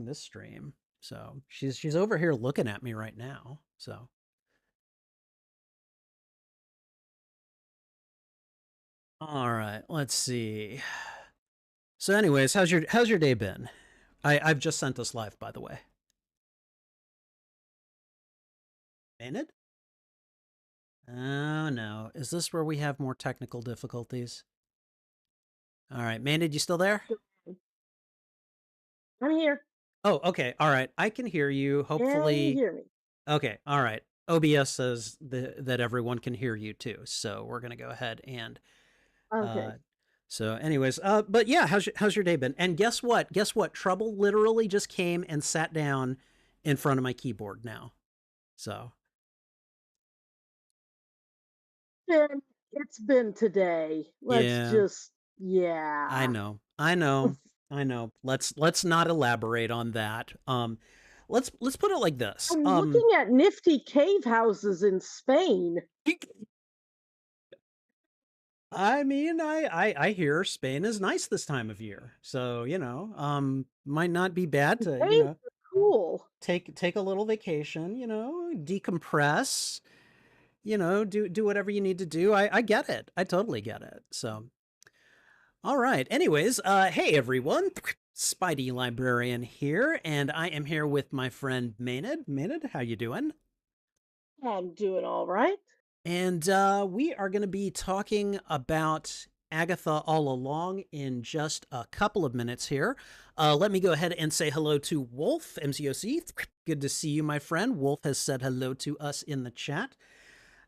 this stream. So she's over here looking at me right now. So all right, let's see. So anyways, how's your day been? I've just sent us live, by the way. Maynard? Oh no. Is this where we have more technical difficulties? All right, Maynard, you still there? I'm here. Oh, okay. All right. I can hear you. Can you Hopefully. hear me? Okay. All right. OBS says that everyone can hear you too. So we're going to go ahead and Okay. so anyways, but yeah, how's your day been? And guess what? Guess what? Trouble literally just came and sat down in front of my keyboard now. So It's been today. Let's yeah, just, I yeah. know. I know. I know. Let's not elaborate on that. Let's put it like this. I'm looking at nifty cave houses in Spain. I mean, I hear Spain is nice this time of year. So, might not be bad to, They are cool. take a little vacation, decompress, do whatever you need to do. I get it. I totally get it. So, all right. Anyways, hey everyone. Spidey Librarian here, and I am here with my friend Maenad. Maenad, how you doing? I'm doing all right. And we are going to be talking about Agatha All Along in just a couple of minutes here. Let me go ahead and say hello to Wolf, MCOC. Good to see you, my friend. Wolf has said hello to us in the chat.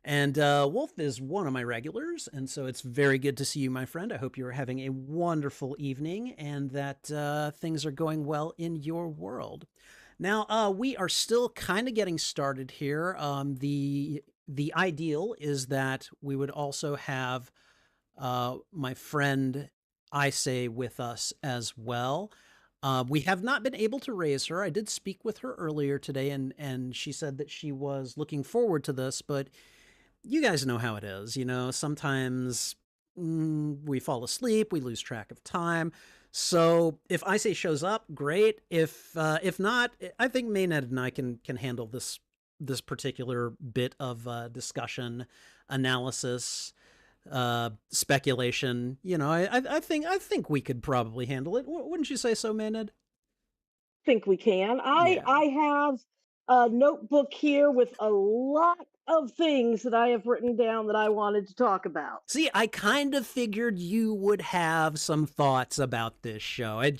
And Wolf is one of my regulars, and so it's very good to see you, my friend. I hope you are having a wonderful evening and that things are going well in your world. Now, we are still kind of getting started here. The ideal is that we would also have my friend Isay with us as well. We have not been able to raise her. I did speak with her earlier today, and she said that she was looking forward to this, but you guys know how it is. Sometimes we fall asleep, we lose track of time. So if Isay shows up, great. If not, I think Maynard and I can handle this particular bit of discussion, analysis, speculation. I think we could probably handle it. Wouldn't you say so, Maynard? Think we can. I Yeah. I have a notebook here with a lot of things that I have written down that I wanted to talk about. See, I kind of figured you would have some thoughts about this show. I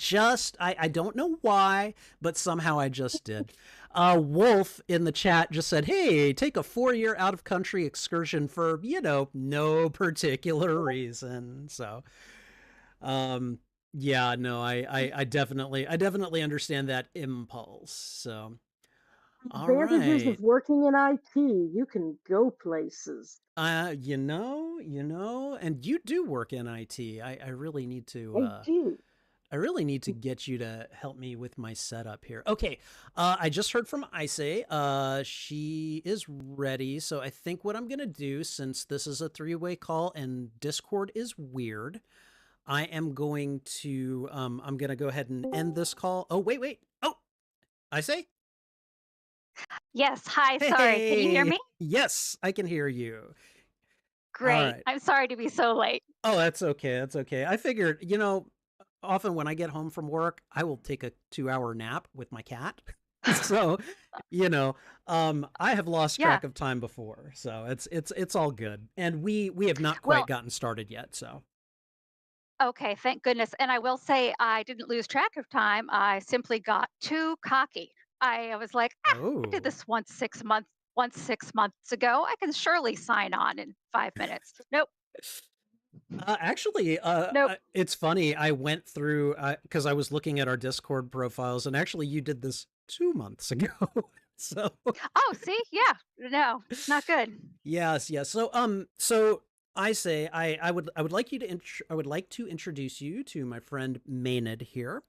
don't know why, but somehow I just did. Wolf in the chat just said, hey, take a 4-year out of country excursion for, no particular reason. So, um, yeah, no, I definitely understand that impulse. So, all Advantages right. of working in IT. You can go places. And you do work in IT. I really need to I do. I really need to get you to help me with my setup here. Okay. I just heard from Isay. She is ready. So I think what I'm gonna do, since this is a 3-way call and Discord is weird, I'm gonna go ahead and end this call. Oh, wait. Oh, Isay? Yes. Hi. Sorry. Can you hear Hey. me? Yes, I can hear you. All Great. right. I'm sorry to be so late. Oh, that's okay. That's okay. I figured, often when I get home from work, I will take a 2-hour nap with my cat. So, you know, I have lost Yeah. track of time before, so it's all good. And we have not quite Well, gotten started yet. So, okay. Thank goodness. And I will say I didn't lose track of time. I simply got too cocky. I was like, I did oh, this once 6 months ago. I can surely sign on in 5 minutes. Nope. actually, Nope. it's funny. I went through because I was looking at our Discord profiles, and actually, you did this 2 months ago. So, Oh, see? Yeah. No, not good. yes. So I would like you to I would like to introduce you to my friend Maynard here.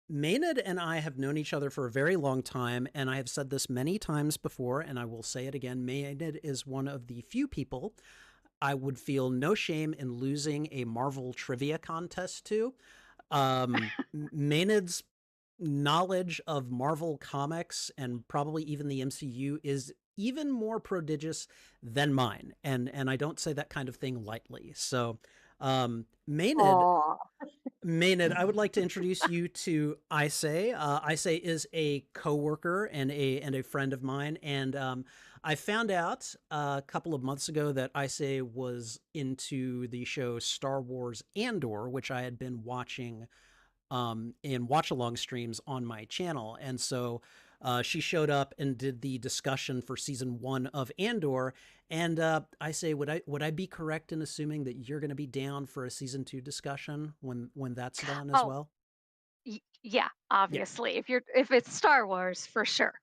Maynard and I have known each other for a very long time, and I have said this many times before, and I will say it again. Maynard is one of the few people I would feel no shame in losing a Marvel trivia contest to. Maynard's knowledge of Marvel comics and probably even the MCU is even more prodigious than mine, and I don't say that kind of thing lightly. So, Maenad, Aw. Maynard, I would like to introduce you to Isay. Isay is a coworker and a friend of mine, and I found out a couple of months ago that Isay was into the show Star Wars Andor, which I had been watching in watch along streams on my channel, and so she showed up and did the discussion for season 1 of Andor. And I say, would I be correct in assuming that you're going to be down for a season 2 discussion when that's done as Oh, well? yeah, Yeah. obviously. If it's Star Wars, for sure.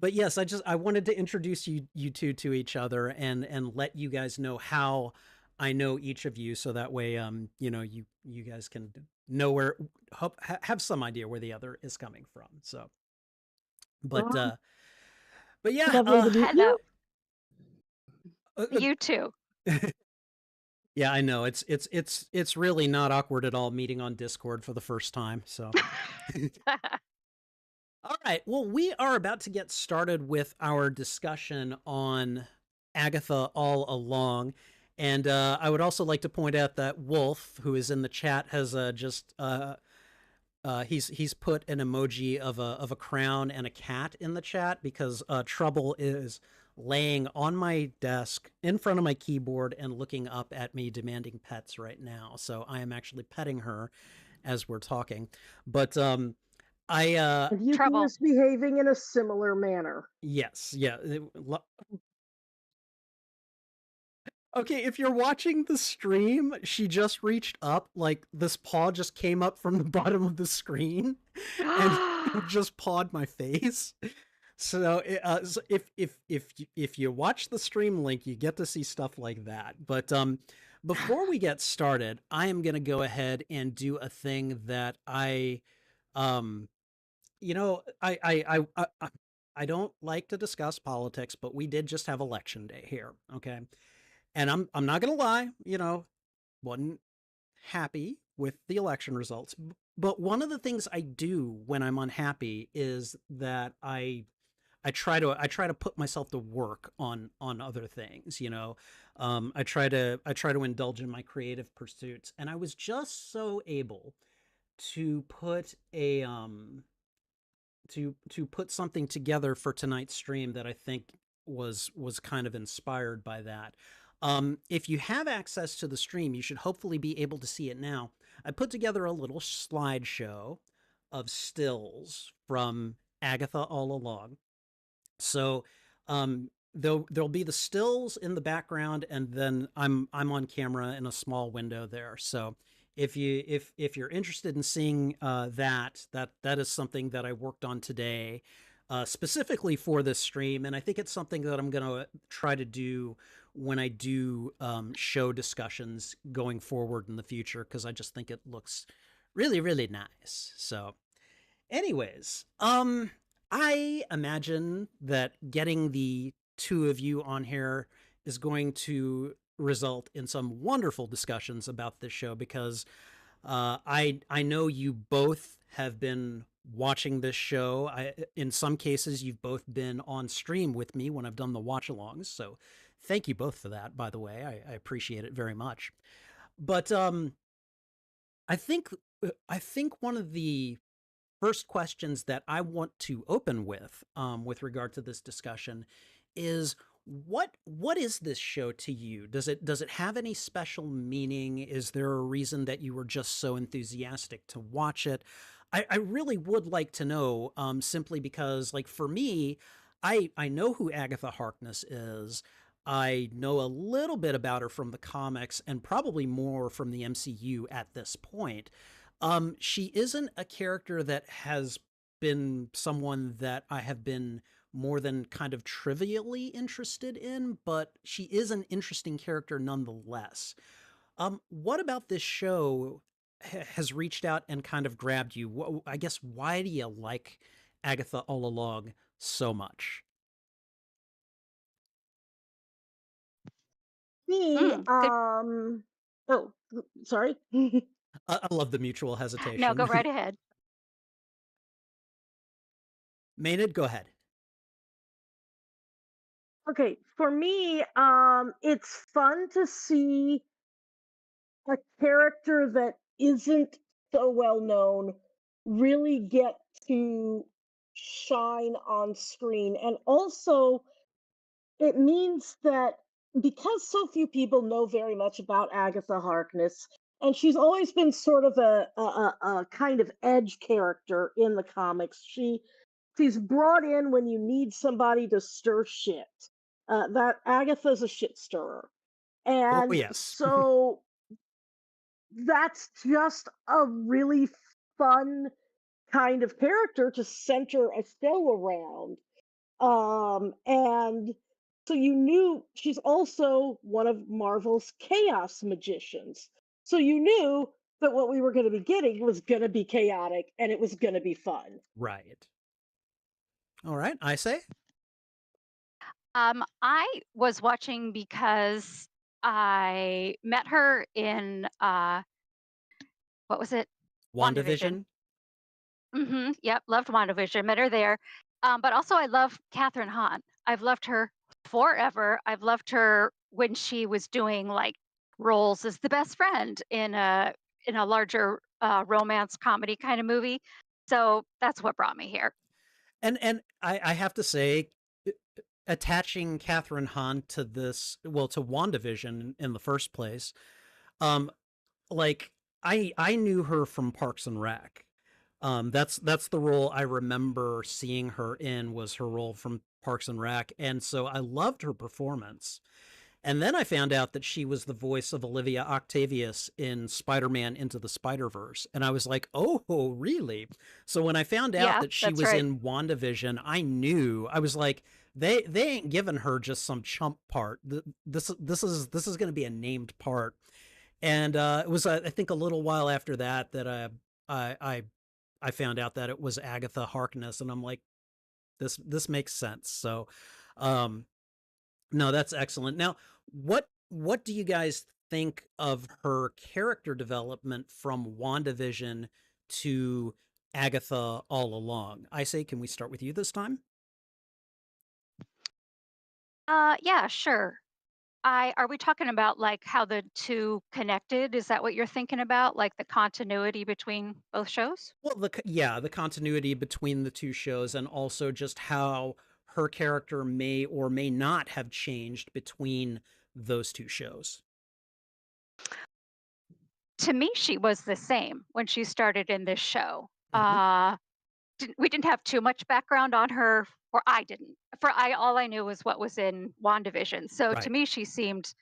But yes, I wanted to introduce you two to each other and let you guys know how I know each of you, so that way you guys can know where have some idea where the other is coming from. So, but Well, uh, but yeah, lovely to meet Hello, you. uh, you too. yeah, I know it's really not awkward at all meeting on Discord for the first time. So. All right. Well, we are about to get started with our discussion on Agatha All Along. And I would also like to point out that Wolf, who is in the chat, has he's put an emoji of a crown and a cat in the chat because Trouble is laying on my desk in front of my keyboard and looking up at me, demanding pets right now. So I am actually petting her as we're talking. But And you two Trouble. is behaving in a similar manner. yes, yeah. Okay, if you're watching the stream, she just reached up, like this paw just came up from the bottom of the screen and just pawed my face. So, so if you watch the stream link, you get to see stuff like that. But before we get started, I am going to go ahead and do a thing that um you know, I don't like to discuss politics, but we did just have election day here, okay? And I'm not gonna lie, wasn't happy with the election results. But one of the things I do when I'm unhappy is that I try to put myself to work on other things. I try to indulge in my creative pursuits, and I was just so able to put a to put something together for tonight's stream that I think was kind of inspired by that. If you have access to the stream, you should hopefully be able to see it now. I put together a little slideshow of stills from Agatha All Along. So there'll be the stills in the background, and then I'm on camera in a small window there. So if you're interested in seeing that is something that I worked on today, specifically for this stream, and I think it's something that I'm going to try to do when I do show discussions going forward in the future, because I just think it looks really, really nice. So, anyways, I imagine that getting the two of you on here is going to result in some wonderful discussions about this show, because I know you both have been watching this show. In some cases, you've both been on stream with me when I've done the watch alongs. So thank you both for that, by the way. I appreciate it very much. But I think I think one of the first questions that I want to open with regard to this discussion is what is this show to you? Does it have any special meaning? Is there a reason that you were just so enthusiastic to watch it? I really would like to know, simply because, like, for me, I know who Agatha Harkness is. I know a little bit about her from the comics and probably more from the MCU at this point. She isn't a character that has been someone that I have been more than kind of trivially interested in, but she is an interesting character nonetheless. What about this show has reached out and kind of grabbed you? I guess, why do you like Agatha All Along so much? Me, Good. oh, sorry. I love the mutual No, go hesitation. right ahead. Maynard, go ahead. Okay, for me, it's fun to see a character that isn't so well known really get to shine on screen. And also, it means that because so few people know very much about Agatha Harkness, and she's always been sort of a kind of edge character in the comics. She's brought in when you need somebody to stir shit. That Agatha's a shit stirrer, Oh, and yes. so that's just a really fun kind of character to center a show around. And so you knew she's also one of Marvel's chaos magicians. So you knew that what we were going to be getting was going to be chaotic and it was going to be fun. Right. All right. I say? I was watching because I met her in what was it? WandaVision. WandaVision? Yep, loved WandaVision. Met her there. But also, I love Catherine Hahn. I've loved her forever. I've loved her when she was doing like roles as the best friend in a larger romance comedy kind of movie. So that's what brought me here. And I have to say, attaching Catherine Hahn to this, well, to WandaVision in the first place, um, like I knew her from Parks and Rec. That's the role I remember seeing her in, was her role from Parks and Rec, and so I loved her performance. And then I found out that she was the voice of Olivia Octavius in Spider-Man Into the Spider-Verse. And I was like, oh, really? So when I found out Yeah, that she that's was right. in WandaVision, I knew. I was like, they ain't giving her just some chump part. This is going to be a named part. And it was, I think, a little while after that I I found out that it was Agatha Harkness, and I'm like, this makes sense. So, um, no, that's excellent. Now, what do you guys think of her character development from WandaVision to Agatha All Along? I say, can we start with you this time? Yeah, sure. I Are we talking about like how the two connected? Is that what you're thinking about? Like the continuity between both shows? Well, yeah, the continuity between the two shows, and also just how her character may or may not have changed between those two shows. To me, she was the same when she started in this show. Hmm. We didn't have too much background on her, or I didn't. For I All I knew was what was in WandaVision. So to Right. me, she seemed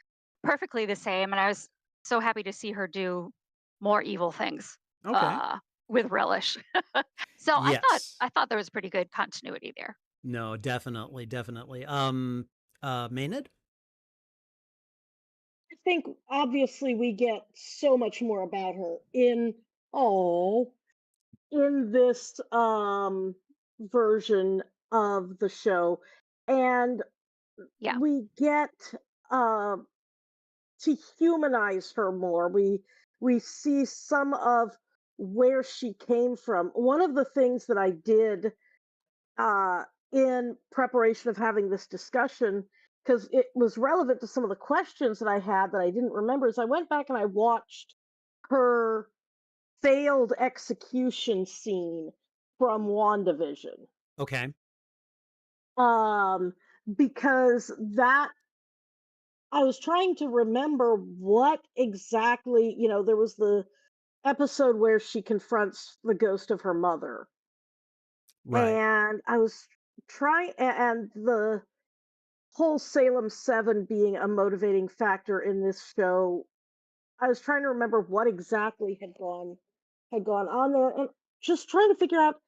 perfectly the same, and I was so happy to see her do more evil things Okay. uh, with relish. So Yes. I thought there was pretty good continuity there. No, definitely, definitely. Maynard? I think obviously we get so much more about her oh in this version of the show. And Yeah, we get uh to humanize her more. We see some of where she came from. One of the things that I did uh, in preparation of having this discussion, because it was relevant to some of the questions that I had that I didn't remember, is I went back and I watched her failed execution scene from WandaVision. Okay. Um, because that I was trying to remember what exactly, there was the episode where she confronts the ghost of her mother. Right. And I was trying, and the whole Salem 7 being a motivating factor in this show, I was trying to remember what exactly had gone on there, and just trying to figure out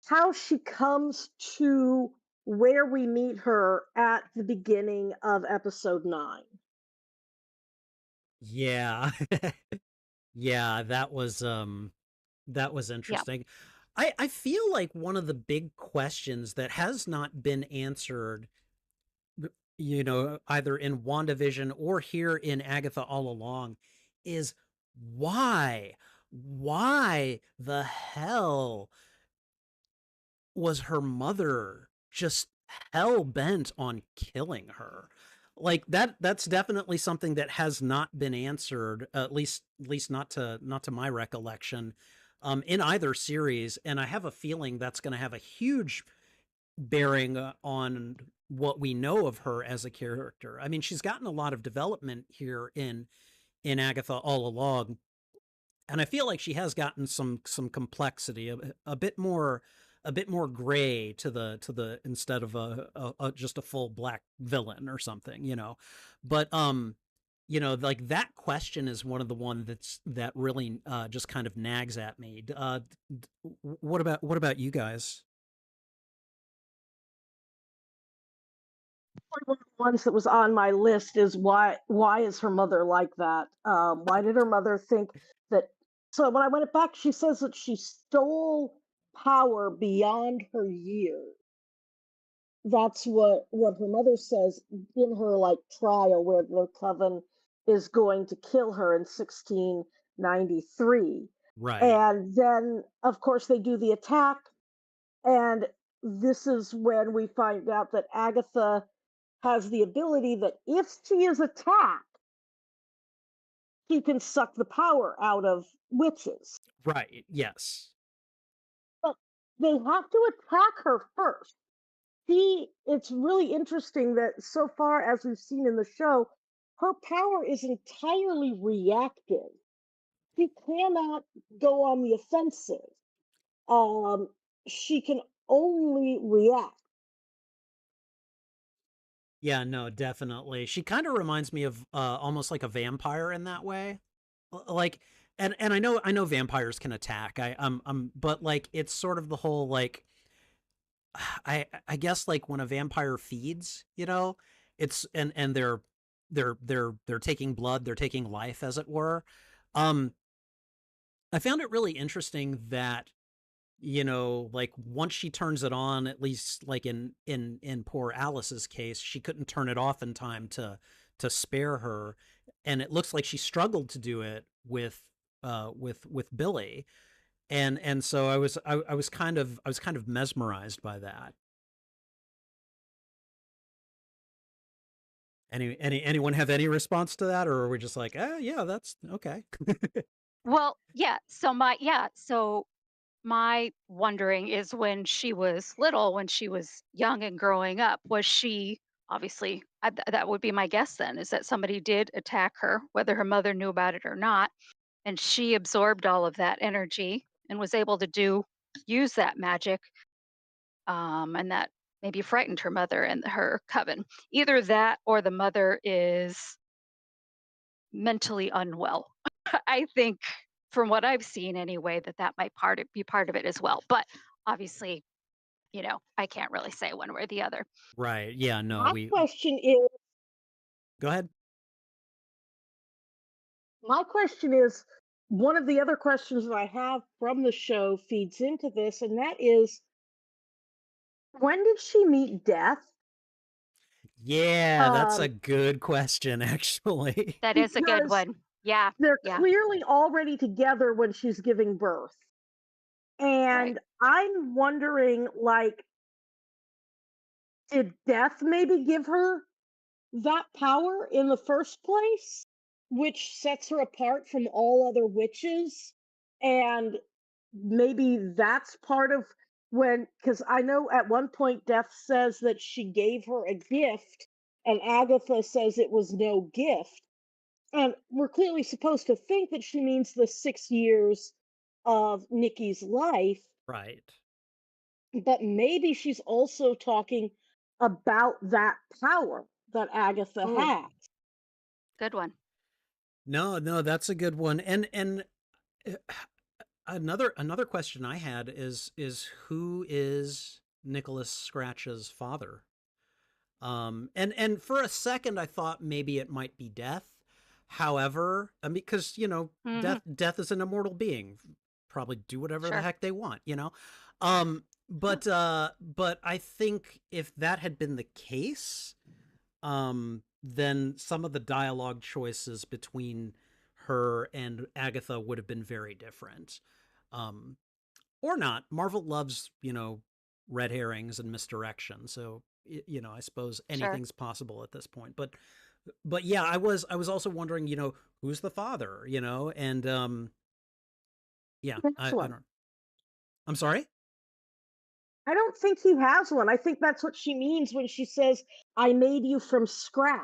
how she comes to where we meet her at the beginning of episode 9. Yeah. Yeah, that was yeah. interesting. I feel like one of the big questions that has not been answered, either in WandaVision or here in Agatha All Along, is why? Why the hell was her mother just hell bent on killing her? Like that's definitely something that has not been answered, at least not to my recollection, in either series. And I have a feeling that's going to have a huge bearing on what we know of her as a character. I mean, she's gotten a lot of development here in Agatha All Along, and I feel like she has gotten some complexity, a bit more gray to the instead of a just a full black villain or something, you know. But like that question is one of the one that really just kind of nags at me. What about you guys? One of the ones that was on my list is why is her mother like that? Why did her mother think that? So when I went back, she says that she stole power beyond her years. That's what her mother says in her like trial where the coven is going to kill her in 1693. Right. And then of course they do the attack, and this is when we find out that Agatha has the ability that if she is attacked, she can suck the power out of witches. Right. Yes. But they have to attack her first. It's really interesting that so far as we've seen in the show, her power is entirely reactive. She cannot go on the offensive. Um, she can only react. Yeah, no, definitely. She kind of reminds me of almost like a vampire in that way. Like and I know vampires can attack. But like it's sort of the whole like I guess like when a vampire feeds, you know, it's and they're taking blood, they're taking life as it were. Um I found it really interesting that like once she turns it on, at least like in poor Alice's case, she couldn't turn it off in time to spare her, and it looks like she struggled to do it with Billy, and so I was kind of mesmerized by that. Anyone have any response to that, or are we just like, yeah, that's okay? Well, yeah. So my wondering is when she was little, when she was young and growing up, was she obviously that would be my guess then is that somebody did attack her, whether her mother knew about it or not, and she absorbed all of that energy and was able to use that magic, and that maybe frightened her mother and her coven. Either that or the mother is mentally unwell. I think from what I've seen anyway, that might be part of it as well. But obviously, I can't really say one way or the other. Right? Yeah. No. My We question is go ahead. my question is one of the other questions that I have from the show feeds into this, and that is when did she meet death? Yeah, that's a Um, good question, actually. That is a good because one. Yeah, they're yeah, clearly already together when she's giving birth. right. And I'm wondering, like, did death maybe give her that power in the first place, which sets her apart from all other witches? And maybe that's part of when, because I know at one point Death says that she gave her a gift, and Agatha says it was no gift. And we're clearly supposed to think that she means the 6 years of Nikki's life, Right. but maybe she's also talking about that power that Agatha Ooh, has. good one. No, no, that's a good one. And uh, another question I had is who is Nicholas Scratch's father? And for a second I thought maybe it might be Death. However, I mean, because Hmm. death is an immortal being, probably do whatever the Sure. heck they want, but I think if that had been the case, then some of the dialogue choices between her and Agatha would have been very different. Um, or not. Marvel loves, red herrings and misdirection. So, you know, I suppose anything's possible at this point. But yeah, I was also wondering, you know, who's the father, you know, and yeah, I don't. I'm sorry. I don't think he has one. I think that's what she means when she says, "I made you from scratch."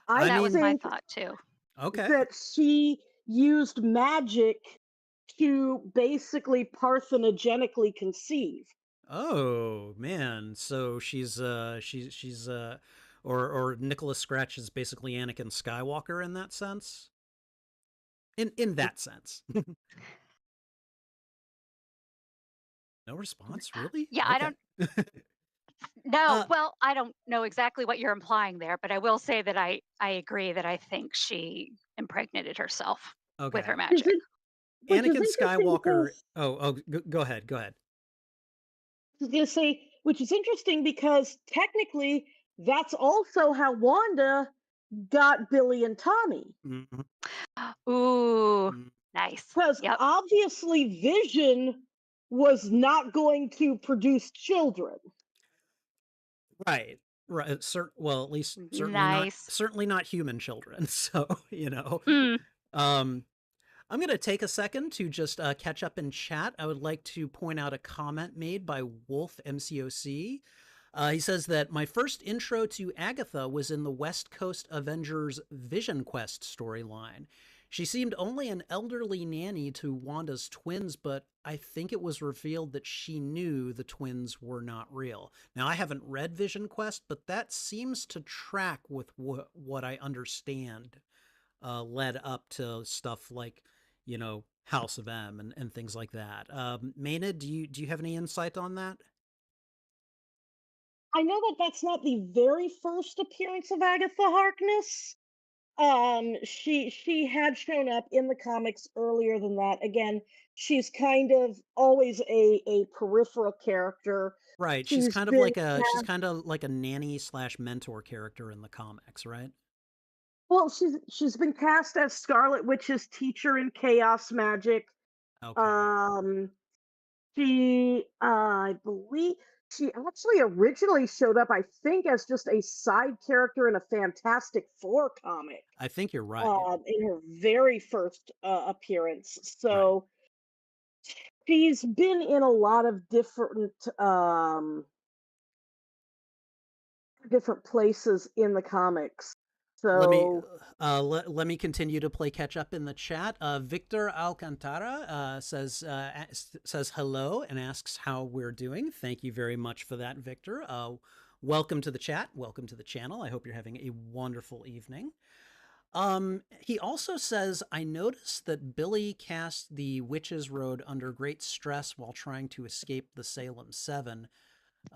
I That was my think thought too. Okay. that she used magic to basically parthenogenically conceive. Oh man, so she's or Nicholas Scratch is basically Anakin Skywalker in that sense. In that sense. No response, really? Yeah, I Okay. don't know. uh, Well, I don't know exactly what you're implying there, but I will say that I agree that I think she impregnated herself with her okay. Is magic. it, which is Anakin interesting Skywalker. because Go ahead. Go ahead. I was going to say, which is interesting because technically that's also how Wanda got Billy and Tommy. Mhm. Ooh, Mm. nice. Because Yep. obviously Vision was not going to produce children. Right. Right. Well, at least Nice. certainly not human children. So, you know, Mm. um, I'm going to take a second to just catch up in chat. I would like to point out a comment made by Wolf MCOC. He says that my first intro to Agatha was in the West Coast Avengers Vision Quest storyline. She seemed only an elderly nanny to Wanda's twins, but I think it was revealed that she knew the twins were not real. Now, I haven't read Vision Quest, but that seems to track with what I understand led up to stuff like, you know, House of M and things like that. Maenad, do you have any insight on that? I know that that's not the very first appearance of Agatha Harkness. She had shown up in the comics earlier than that. Again, she's kind of always a peripheral character. Right. She's been She's cast, kind of like a nanny slash mentor character in the comics, right? well, she's been cast as Scarlet Witch's teacher in Chaos Magic. Okay. Um, I believe she actually originally showed up, I think, as just a side character in a Fantastic Four comic. I think you're right. In her very first appearance. Right. So she's been in a lot of different places in the comics. Let me So let me continue to play catch up in the chat. Victor Alcantara says hello and asks how we're doing. Thank you very much for that, Victor. Welcome to the chat. Welcome to the channel. I hope you're having a wonderful evening. He also says, I noticed that Billy cast the Witches Road under great stress while trying to escape the Salem Seven,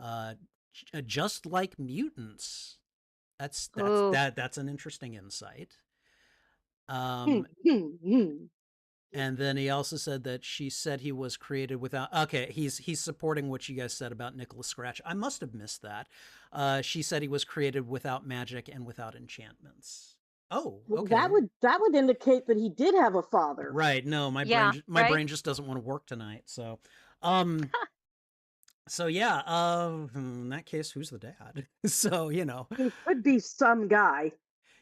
uh, just like mutants. Ooh. That's an interesting insight. hmm, Um, hmm, hmm. and then he also said that she said he was created without. Okay, he's supporting what you guys said about Nicholas Scratch. I must have missed that. She said he was created without magic and without enchantments. Oh, Well, okay. that would indicate that he did have a father. Right. No, Yeah, my right? brain just doesn't want to work tonight. Um, so yeah, in that case, who's the dad? So, you know, He could be some guy.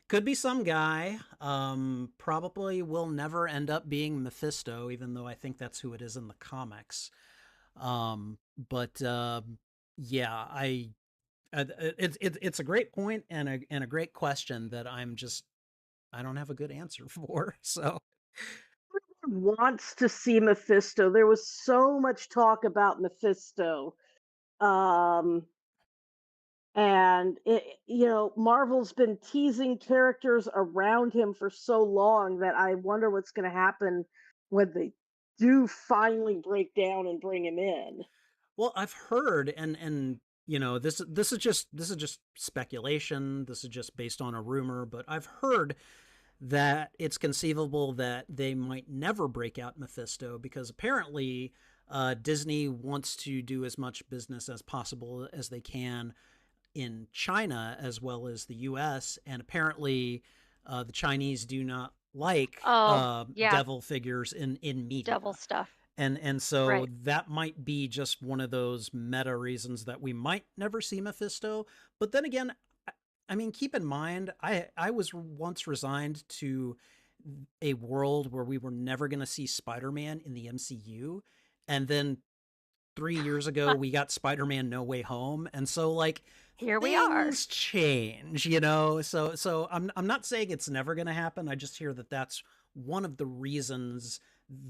could be some guy. Probably will never end up being Mephisto, even though I think that's who it is in the comics. But yeah, it's a great point and a great question that I don't have a good answer for. So Wants to see Mephisto. There was so much talk about Mephisto. Um, and Marvel's been teasing characters around him for so long that I wonder what's going to happen when they do finally break down and bring him in. well, I've heard and you know this is just speculation. This is just based on a rumor, but I've heard that it's conceivable that they might never break out Mephisto because apparently Disney wants to do as much business as possible as they can in China as well as the U.S. And apparently the Chinese do not like Oh, yeah, devil figures in media. devil stuff. And so Right. that might be just one of those meta reasons that we might never see Mephisto. But then again, I mean, keep in mind, I was once resigned to a world where we were never going to see Spider-Man in the MCU, and then 3 years ago we got Spider-Man No Way Home, and so like Here we are. things change, you know. So I'm not saying it's never going to happen. I just hear that that's one of the reasons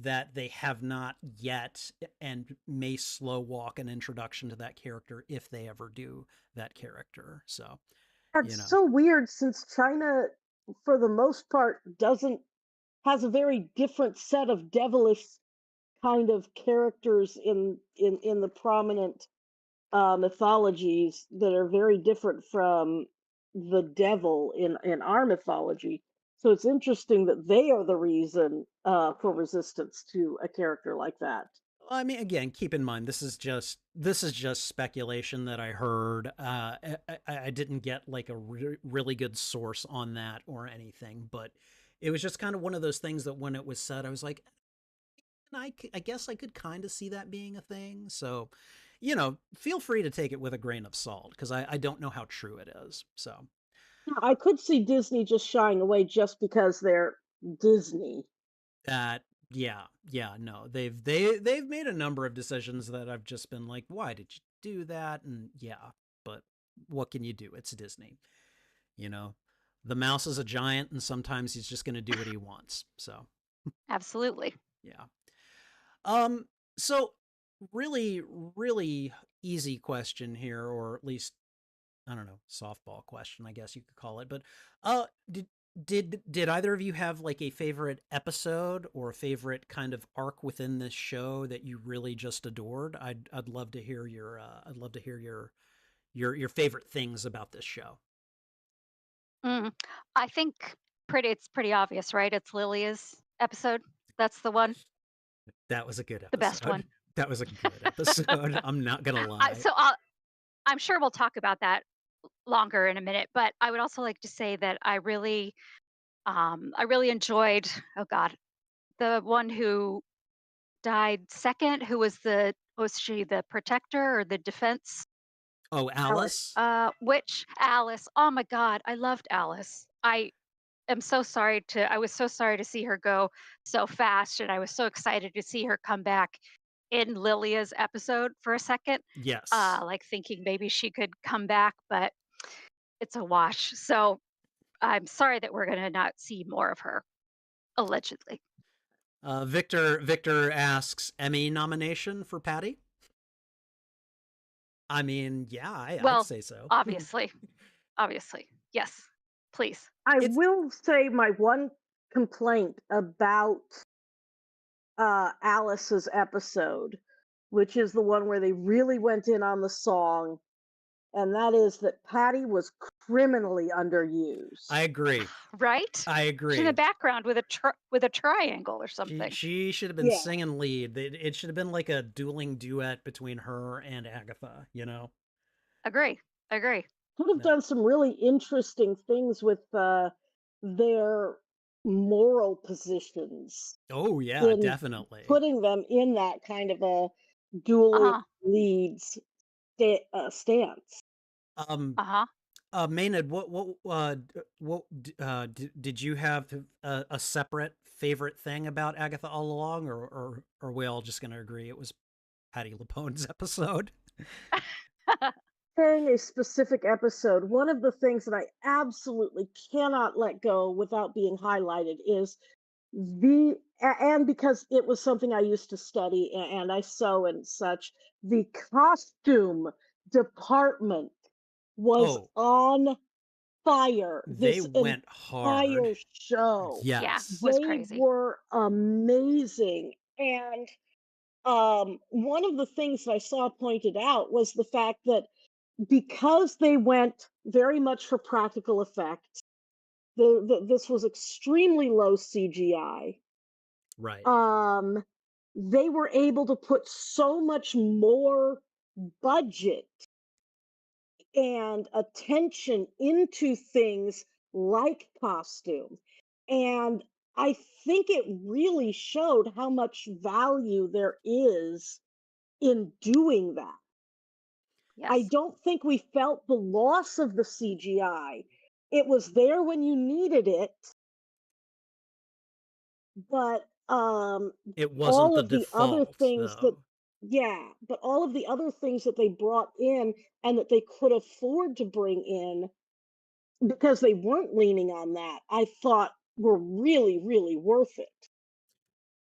that they have not yet, and may slow walk an introduction to that character if they ever do that character. So, you That's know. so weird since China, for the most part, doesn't has a very different set of devilish kind of characters in the prominent mythologies that are very different from the devil in our mythology. So it's interesting that they are the reason for resistance to a character like that. I mean, again, keep in mind this is just speculation that I heard. I didn't get like a really good source on that or anything, but it was just kind of one of those things that when it was said, I was like, I guess I could kind of see that being a thing. So, you know, feel free to take it with a grain of salt because I don't know how true it is. So Yeah, I could see Disney just shying away just because they're Disney. that, yeah, no, they've made a number of decisions that I've just been like, why did you do that? And yeah, but what can you do? It's Disney, you know. The mouse is a giant, and sometimes he's just going to do what he wants. So Absolutely. yeah. Um. So really, really easy question here, or at least I don't know, softball question, I guess you could call it. But uh, did did either of you have like a favorite episode or a favorite kind of arc within this show that you really just adored? I'd love to hear your I'd love to hear your favorite things about this show. Mm. I think it's pretty obvious, right? It's Lilia's episode. That's the one, That was a good the best episode. one. That was a good episode. I'm not gonna I, lie. so I'll, I'm sure we'll talk about that longer in a minute, but I would also like to say that I really enjoyed. Oh God, the one who died second, who was she the protector or the defense? Oh, Alice. Alice. Which Alice? Oh my God, I loved Alice. I was so sorry to see her go so fast, and I was so excited to see her come back in Lilia's episode for a second, Yes. like thinking maybe she could come back, but it's a wash. So I'm sorry that we're gonna not see more of her, allegedly. Victor asks Emmy nomination for Patty. I mean, yeah, I'd Well, say so. obviously, obviously, yes, please. I It's will say my one complaint about Alice's episode, which is the one where they really went in on the song, and that is that Patty was criminally underused. I agree. Right? I She's in the agree. background with with a triangle or She something. she should have been Yeah, singing lead. It should have been like a dueling duet between her and Agatha, you know? Agree. Agree. could have No. done some really interesting things with their moral positions Oh yeah, in definitely. putting them in that kind of a dueling Uh-huh. leads stance. Um Uh-huh. Maynard, did you have a separate favorite thing about Agatha All Along, or are we all just going to agree it was Patty LuPone's episode? Saying a specific episode, one of the things that I absolutely cannot let go without being highlighted is and because it was something I used to study and I sew and such, the costume department was Oh, on fire they this went hard. entire show. Yeah, Yes. was They crazy. were amazing. And one of the things that I saw pointed out was the fact that because they went very much for practical effects, this was extremely low CGI. Right. Um, they were able to put so much more budget and attention into things like costume. And I think it really showed how much value there is in doing that. I Yes. don't think we felt the loss of the CGI. It was there when you needed it, but It wasn't all the of the other default, things that though. yeah, but all of the other things that they brought in and that they could afford to bring in because they weren't leaning on that, I thought were really, really worth it.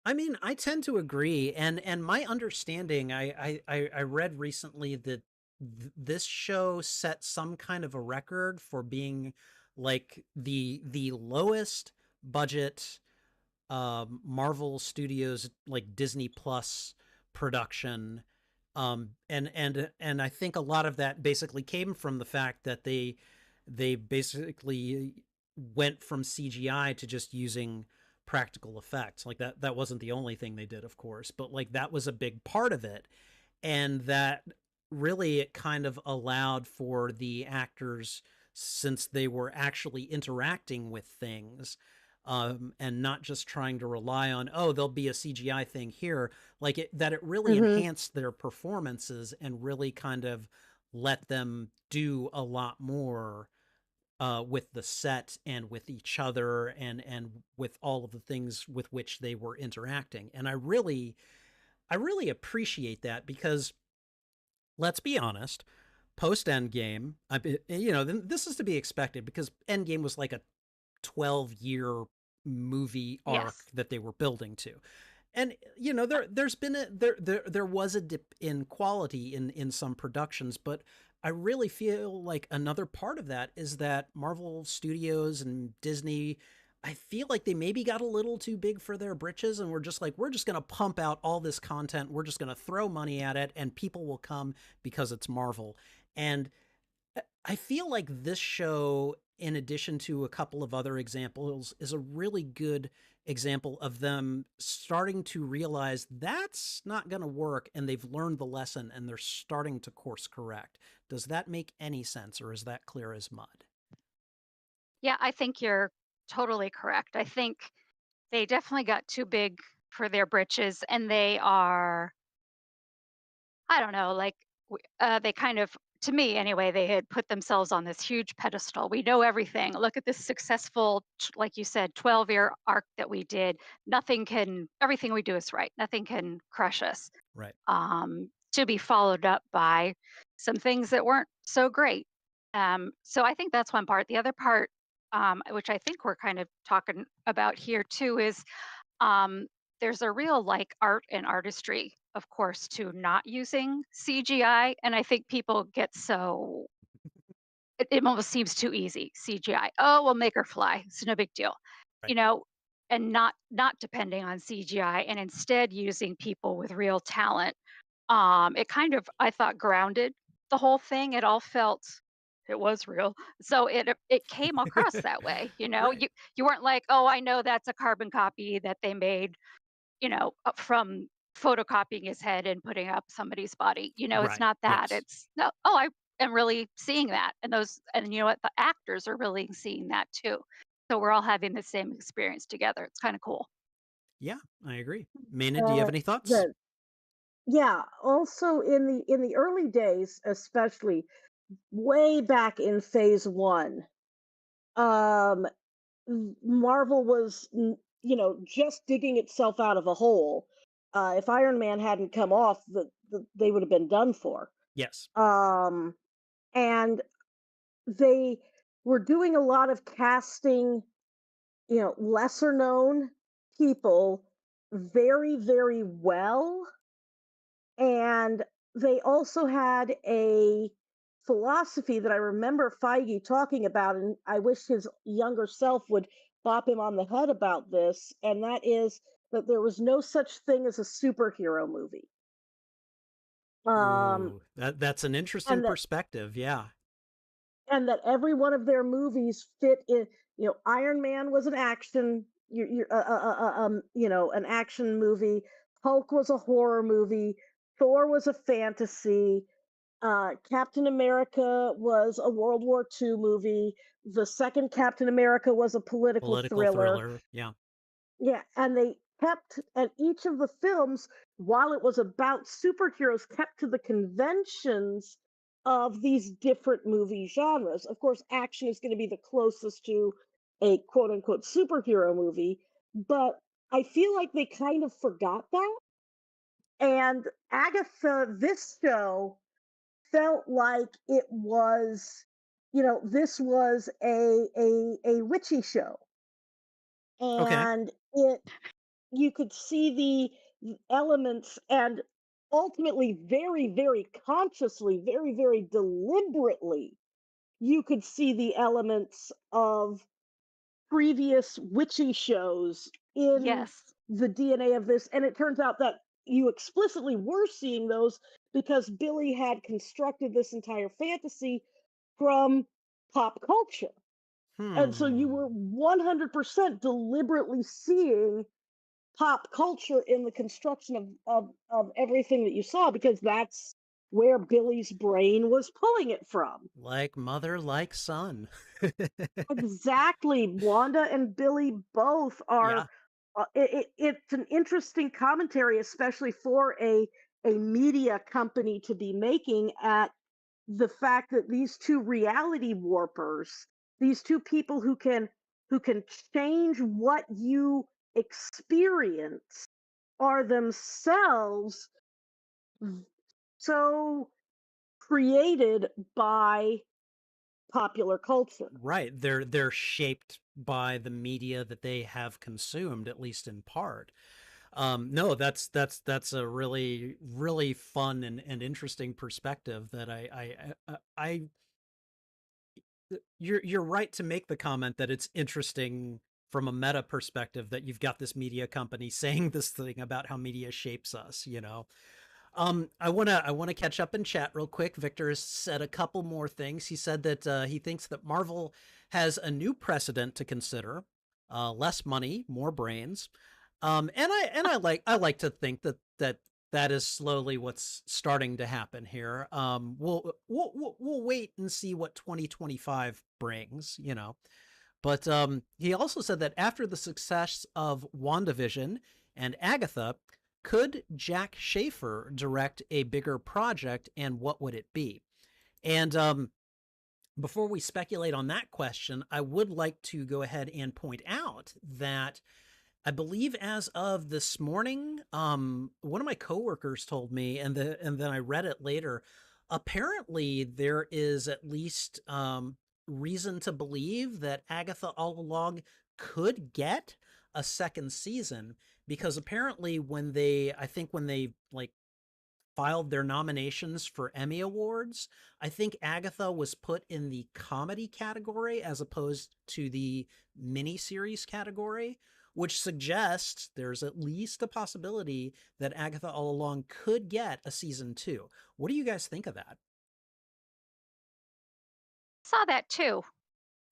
I mean, I tend to agree, and my understanding, I read recently that this show set some kind of a record for being like the lowest budget Marvel Studios like Disney Plus production. And I think a lot of that basically came from the fact that they basically went from CGI to just using practical effects. Like that wasn't the only thing they did, of course, but like that was a big part of it. And that really it kind of allowed for the actors, since they were actually interacting with things, and not just trying to rely on, oh, there'll be a CGI thing here, like that it really Mhm. enhanced their performances and really kind of let them do a lot more with the set and with each other and with all of the things with which they were interacting. And I really appreciate that because let's be honest, post Endgame, this is to be expected because Endgame was like a 12-year movie arc Yes. that they were building to. And there's been there was a dip in quality in some productions, but I really feel like another part of that is that Marvel Studios and Disney, I feel like they maybe got a little too big for their britches and we're just going to pump out all this content, we're just going to throw money at it and people will come because it's Marvel. And I feel like this show, in addition to a couple of other examples, is a really good example of them starting to realize that's not going to work and they've learned the lesson and they're starting to course correct. Does that make any sense or is that clear as mud? Yeah, I think you're totally correct. I think they definitely got too big for their britches, and they are, I don't know, like, they kind of, to me anyway, they had put themselves on this huge pedestal. We know everything. Look at this successful, like you said, 12-year arc that we did. Everything we do is right. Nothing can crush us. Right. To be followed up by some things that weren't so great. So I think that's one part. The other part, which I think we're kind of talking about here too, is um, there's a real like art and artistry, of course, to not using CGI. And I think people get so, it almost seems too easy. CGI. Oh, we'll make her fly. It's no big deal. Right. You know, and not depending on CGI and instead using people with real talent. It kind of, I thought, grounded the whole thing. It all felt, it was real. So it came across that way, you know. Right. You weren't like, "Oh, I know that's a carbon copy that they made, from photocopying his head and putting up somebody's body." It's Right. not that. Yes. It's no, oh, I am really seeing that. And you know what? The actors are really seeing that too. So we're all having the same experience together. It's kind of cool. Yeah, I agree. Maynard, do you have Uh, any thoughts? the Yeah, also in the early days, especially way back in phase 1, um, Marvel was, just digging itself out of a hole. If Iron Man hadn't come off, they would have been done for. Yes. Um, and they were doing a lot of casting, lesser known people very, very well. And they also had a philosophy that I remember Feige talking about, and I wish his younger self would bop him on the head about this, and that is that there was no such thing as a superhero movie. Um, Ooh, that's an interesting and that perspective. Yeah. every one of their movies fit in. Iron Man was an action, an action movie. Hulk was a horror movie. Thor was a fantasy. Captain America was a World War II movie. The second Captain America was a political Political thriller. thriller. Yeah. Yeah, and they kept and each of the films, while it was about superheroes, kept to the conventions of these different movie genres. Of course, action is going to be the closest to a quote unquote superhero movie, but I feel like they kind of forgot that. And Agatha, this show felt like it was, this was a witchy show, Okay. and it you could see the elements, and ultimately very very consciously, very very deliberately, you could see the elements of previous witchy shows in Yes. the DNA of this. And it turns out that you explicitly were seeing those because Billy had constructed this entire fantasy from pop culture. And so you were Hmm. 100% deliberately seeing pop culture in the construction of everything that you saw, because that's where Billy's brain was pulling it from. Like mother, like son. Exactly. Wanda and Billy both are. Yeah. It's an interesting commentary, especially for a media company to be making, at the fact that these two reality warpers, these two people who can change what you experience, are themselves so created by popular culture. Right. They're shaped by the media that they have consumed, at least in part. No, that's a really really fun and interesting perspective that I you're right to make the comment that it's interesting from a meta perspective that you've got this media company saying this thing about how media shapes us, you know. I wanna catch up in chat real quick. Victor has said a couple more things. He said that he thinks that Marvel has a new precedent to consider: less money, more brains. And I like to think that is slowly what's starting to happen here. We'll wait and see what 2025 brings, you know. But he also said that after the success of WandaVision and Agatha, could Jack Schaefer direct a bigger project, and what would it be? And before we speculate on that question, I would like to go ahead and point out that I believe as of this morning, one of my coworkers told me, and then I read it later. Apparently, there is at least reason to believe that Agatha All Along could get a second season, because apparently I think when they like filed their nominations for Emmy Awards, I think Agatha was put in the comedy category as opposed to the miniseries category, which suggests there's at least a possibility that Agatha All Along could get a season two. What do you guys think of that? Saw that too.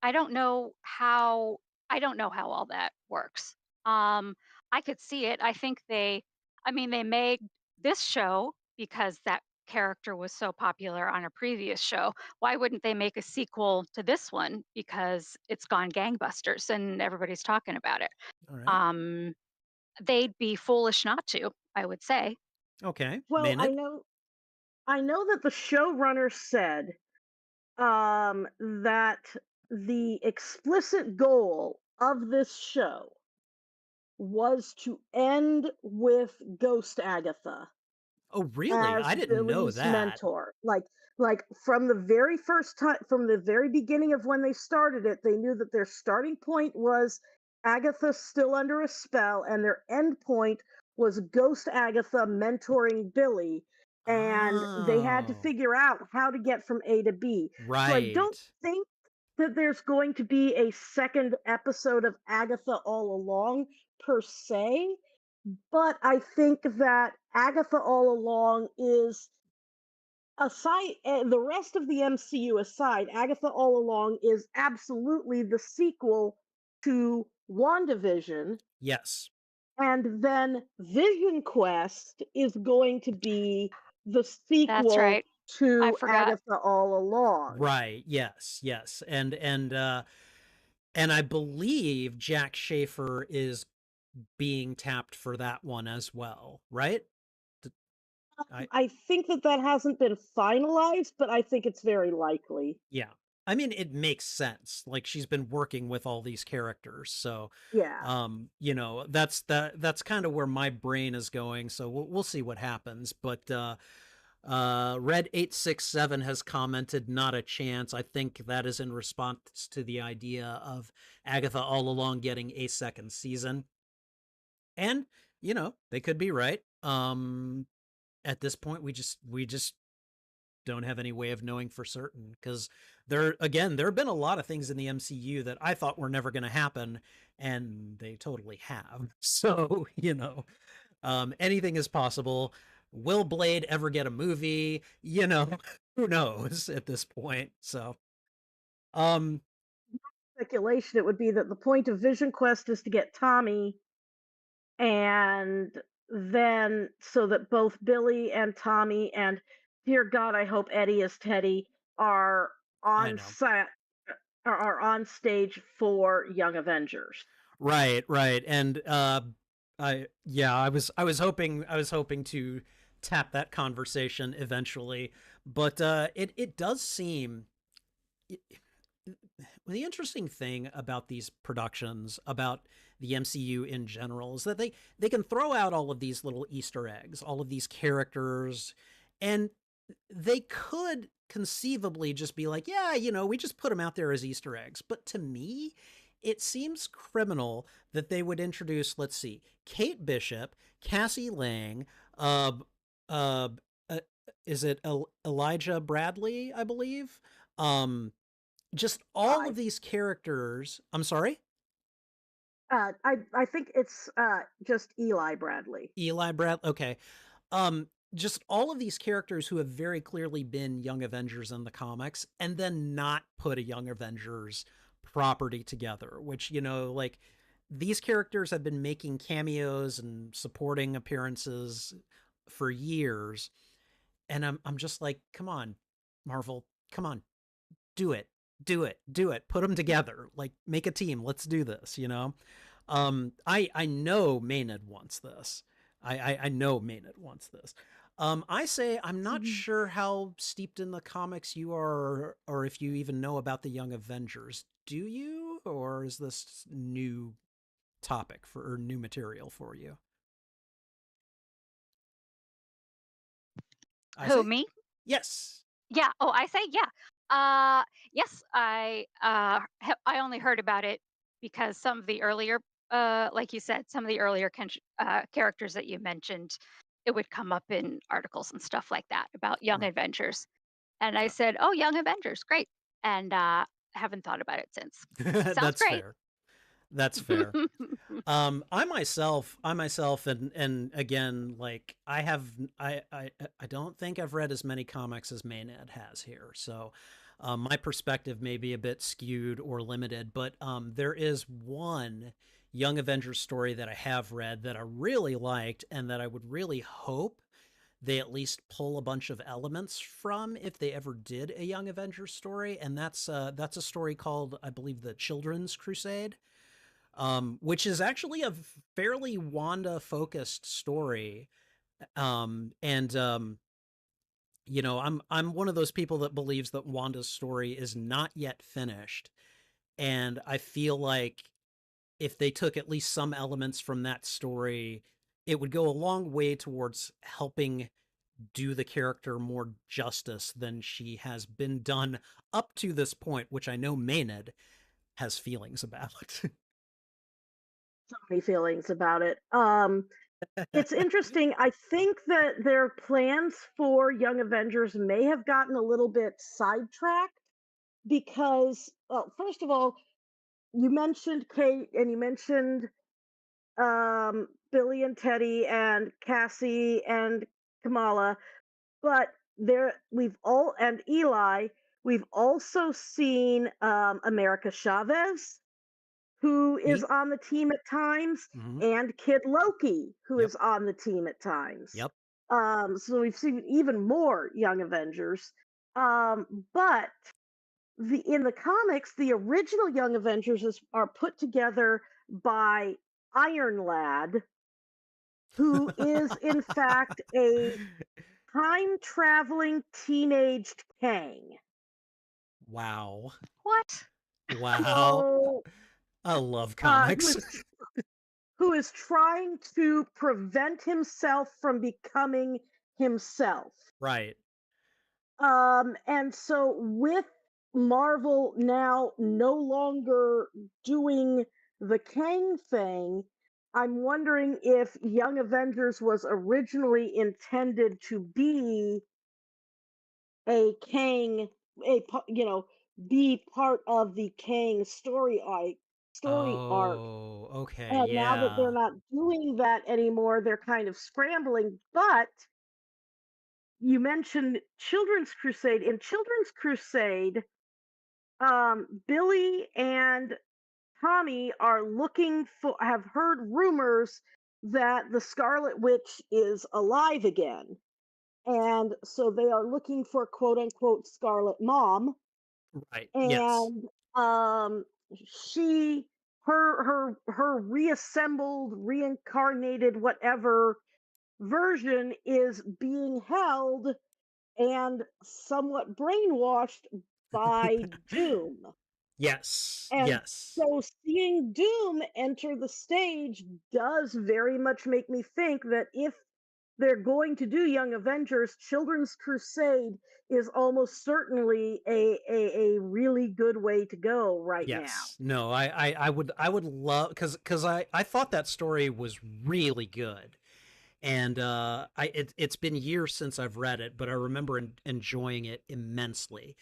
I don't know how I don't know how all that works. Um, I could see it. I mean, they made this show because that character was so popular on a previous show. Why wouldn't they make a sequel to this one because it's gone gangbusters and everybody's talking about it? All right. Um, they'd be foolish not to, I would say. Okay. Well, I Maynard? know I know that the showrunner said that the explicit goal of this show was to end with Ghost Agatha Oh, really? as I didn't know Billy's that. mentor. Like from the very first time, from the very beginning of when they started it, they knew that their starting point was Agatha still under a spell, and their end point was Ghost Agatha mentoring Billy, and they had to Oh, figure out how to get from A to B. So I right. don't think that there's going to be a second episode of Agatha All Along per se, but I think that Agatha All Along is, aside, the rest of the MCU aside, Agatha All Along is absolutely the sequel to WandaVision, Yes. and then Vision Quest is going to be the That's sequel right. I to forgot. Agatha All Along. Right. Yes. Yes. And I believe Jack Schaefer is being tapped for that one as well, right? I think that hasn't been finalized, but I think it's very likely. Yeah. I mean, it makes sense. Like, she's been working with all these characters. So, Yeah. that's kind of where my brain is going. So we'll see what happens. But Red 867 has commented, not a chance. I think that is in response to the idea of Agatha All Along getting a second season. And, they could be right. At this point, we just don't have any way of knowing for certain, because there have been a lot of things in the MCU that I thought were never going to happen, and they totally have. So, anything is possible. Will Blade ever get a movie? Who knows at this point. So, Speculation, it would be that the point of Vision Quest is to get Tommy, and then so that both Billy and Tommy and, dear God, I hope Eddie is Teddy, are I on know. set, are on stage for Young Avengers. Right. And I was hoping to tap that conversation eventually, but it does seem the interesting thing about these productions, about the MCU in general, is that they can throw out all of these little Easter eggs, all of these characters, and they could conceivably just be like, yeah, we just put them out there as Easter eggs. But to me, it seems criminal that they would introduce, let's see, Kate Bishop, Cassie Lang, uh, uh, uh is it Elijah Bradley, I believe? Just all of these characters. I'm sorry? I think it's just Eli Bradley. Eli Bradley. Okay. Just all of these characters who have very clearly been Young Avengers in the comics, and then not put a Young Avengers property together, which, like, these characters have been making cameos and supporting appearances for years. And I'm just like, come on, Marvel, come on, do it. Put them together. Like, make a team. Let's do this, I know Maenad wants this. I know Maenad wants this. I say I'm not sure how steeped in the comics you are, or if you even know about the Young Avengers. Do you, or is this new topic or new material for you? Who, me? Yes. Yeah. Oh, I say yeah. Yes, I only heard about it because some of the earlier, like you said, some of the earlier characters that you mentioned, it would come up in articles and stuff like that about Young Right. Adventures, and I said, "Oh, Young Avengers, great," and haven't thought about it since. Sounds That's great. fair. That's fair. I myself, and again, like, I don't think I've read as many comics as Maynard has here, so my perspective may be a bit skewed or limited. But there is one Young Avengers story that I have read that I really liked, and that I would really hope they at least pull a bunch of elements from if they ever did a Young Avengers story, and that's a story called, I believe, the Children's Crusade, which is actually a fairly Wanda focused story. And I'm one of those people that believes that Wanda's story is not yet finished, and I feel like if they took at least some elements from that story, it would go a long way towards helping do the character more justice than she has been done up to this point, which I know Maynard has feelings about. So many feelings about it. It's interesting. I think that their plans for Young Avengers may have gotten a little bit sidetracked because, well, first of all, you mentioned Kate and you mentioned Billy and Teddy and Cassie and Kamala, but and Eli. We've also seen America Chavez, who is on the team at times, Mm-hmm. and Kid Loki, who Yep. is on the team at times. Yep. So we've seen even more Young Avengers. But in the comics, the original Young Avengers are put together by Iron Lad, who is in fact a time-traveling teenaged Kang. Wow. What? Wow. So, I love uh, who comics. is who is trying to prevent himself from becoming himself. Right. And so with Marvel now no longer doing the Kang thing, I'm wondering if Young Avengers was originally intended to be a Kang, be part of the Kang story arc. Okay, And now that they're yeah. not doing that anymore, they're kind of scrambling. But you mentioned Children's Crusade. In Children's Crusade, Billy and Tommy are have heard rumors that the Scarlet Witch is alive again. And so they are looking for quote unquote Scarlet Mom. Right. Yes. And um, she, her reassembled, reincarnated, whatever version is being held and somewhat brainwashed by Doom. Yes. And Yes. so seeing Doom enter the stage does very much make me think that if they're going to do Young Avengers, Children's Crusade is almost certainly a really good way to go right now. Yes. No, I would love because I thought that story was really good. And it's been years since I've read it, but I remember enjoying it immensely.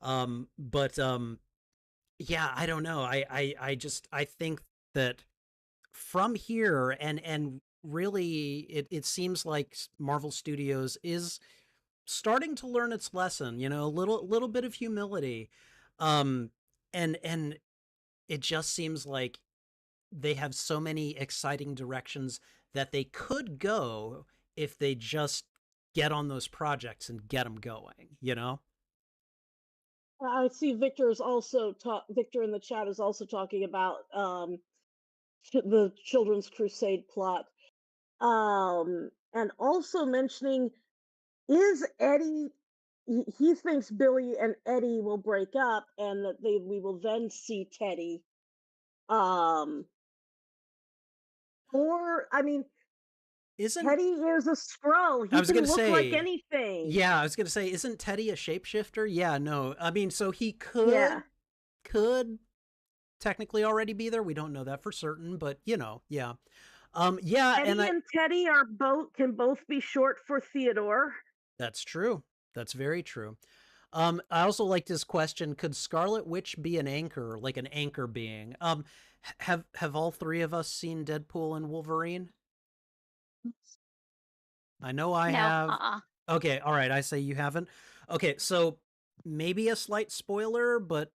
But yeah, I don't know. I think that from here and really it seems like Marvel Studios is starting to learn its lesson, you know, a little bit of humility. Um and it just seems like they have so many exciting directions that they could go if they just get on those projects and get them going, you know? I see Victor in the chat is also talking about the Children's Crusade plot. And also mentioning, is Eddie, he thinks Billy and Eddie will break up and that we will then see Teddy. Um, or, I mean, Isn't Teddy is a Skrull. I He was can gonna look like say, anything. yeah, I was gonna say, isn't Teddy a shapeshifter? Yeah, no. I mean, so he Yeah. could technically already be there. We don't know that for certain, but you know, yeah. Yeah, and Eddie and Teddy can both be short for Theodore. that's true. That's very true. I also like this question: could Scarlet Witch be an anchor, like an anchor being? Have all three of us seen Deadpool and Wolverine? I know I No. have. Okay, all right. I say you haven't. Okay, so maybe a slight spoiler, but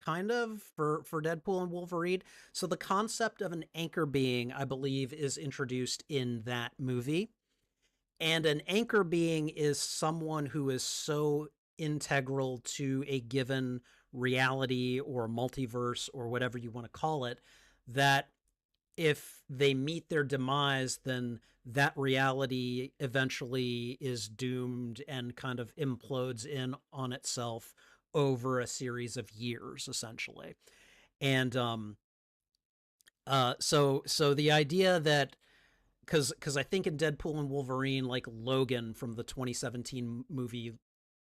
kind of for Deadpool and Wolverine. So the concept of an anchor being, I believe, is introduced in that movie. And an anchor being is someone who is so integral to a given reality or multiverse or whatever you want to call it that if they meet their demise, then that reality eventually is doomed and kind of implodes in on itself over a series of years, essentially. And so the idea that because I think in Deadpool and Wolverine, like Logan from the 2017 movie,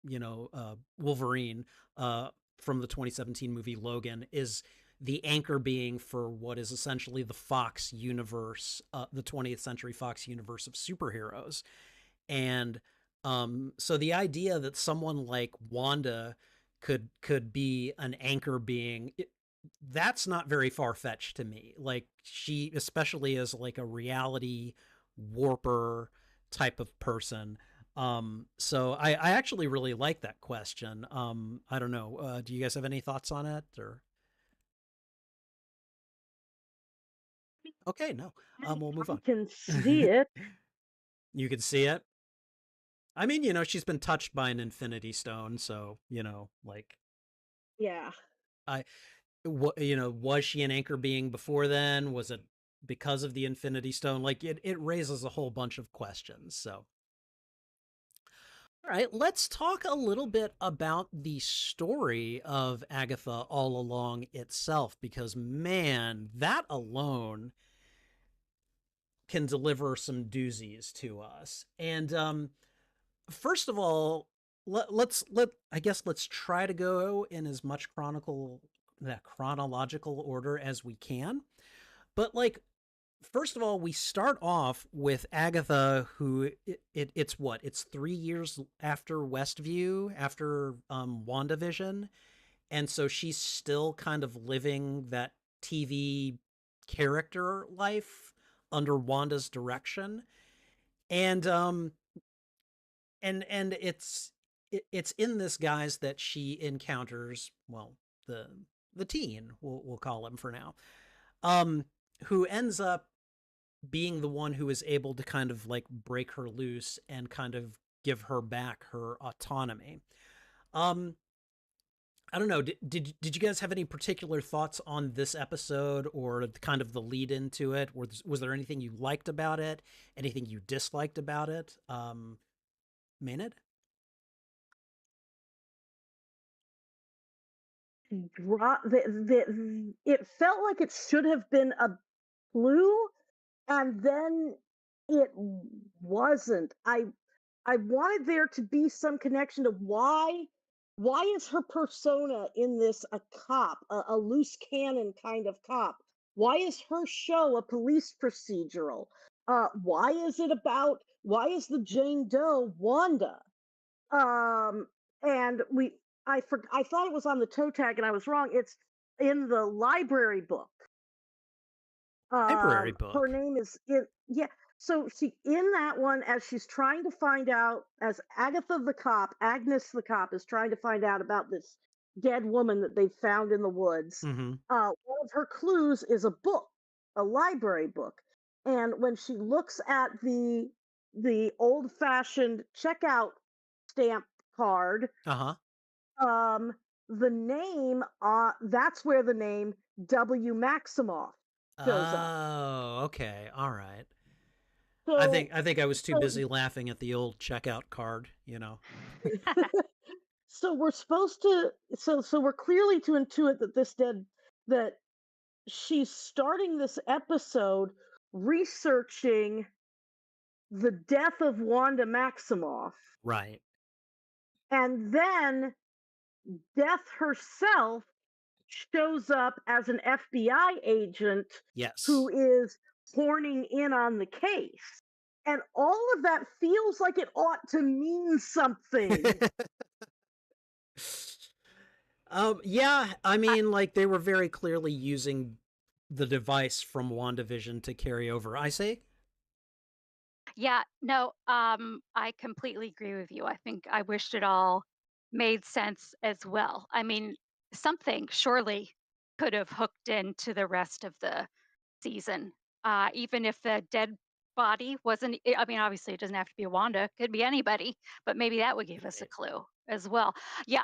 you know, Wolverine from the 2017 movie Logan is the anchor being for what is essentially the Fox universe, the 20th century Fox universe of superheroes. And so the idea that someone like Wanda could be an anchor being, that's not very far fetched to me. Like she, especially as like a reality warper type of person. So I actually really like that question. I don't know. Do you guys have any thoughts on it or? Okay, no. We'll move I on. can see it. You can see it. I mean, you know, she's been touched by an infinity stone, so, you know, like Yeah. I what you know, was she an anchor being before then? Was it because of the Infinity Stone. Like it raises a whole bunch of questions. So all right, let's talk a little bit about the story of Agatha All Along itself, because man, that alone can deliver some doozies to us. And first of all, let's try to go in as much chronological order as we can. But like, first of all, we start off with Agatha, who it's 3 years after Westview, after WandaVision, and so she's still kind of living that TV character life under Wanda's direction, and it's in this guise that she encounters, well, the teen, we'll call him for now, who ends up being the one who is able to kind of like break her loose and kind of give her back her autonomy. I don't know. Did you guys have any particular thoughts on this episode or kind of the lead into it? Was there anything you liked about it? Anything you disliked about it? Maenad? It felt like it should have been a clue, and then it wasn't. I wanted there to be some connection to why is her persona in this a cop, a loose cannon kind of cop? Why is her show a police procedural? Why is the Jane Doe Wanda? And I thought it was on the toe tag and I was wrong. It's in the library book. Library book. Her name is yeah. So she in that one, as she's trying to find out, as Agatha the cop, Agnes the cop is trying to find out about this dead woman that they found in the woods. Mm-hmm. One of her clues is a book, a library book, and when she looks at the old-fashioned checkout stamp card, the name, that's where the name W. Maximoff shows up. Oh, okay, all right. So, I think I was too busy laughing at the old checkout card, you know. So we're supposed to, so we're clearly to intuit that she's starting this episode researching the death of Wanda Maximoff. Right. And then Death herself shows up as an FBI agent, yes, who is horning in on the case. And all of that feels like it ought to mean something. Yeah, I mean, like, they were very clearly using the device from WandaVision to carry over. I say? Yeah, no, I completely agree with you. I think I wished it all made sense as well. I mean, something surely could have hooked into the rest of the season. Even if the dead body wasn't, I mean, obviously it doesn't have to be a Wanda, it could be anybody, but maybe that would give us a clue as well. Yeah,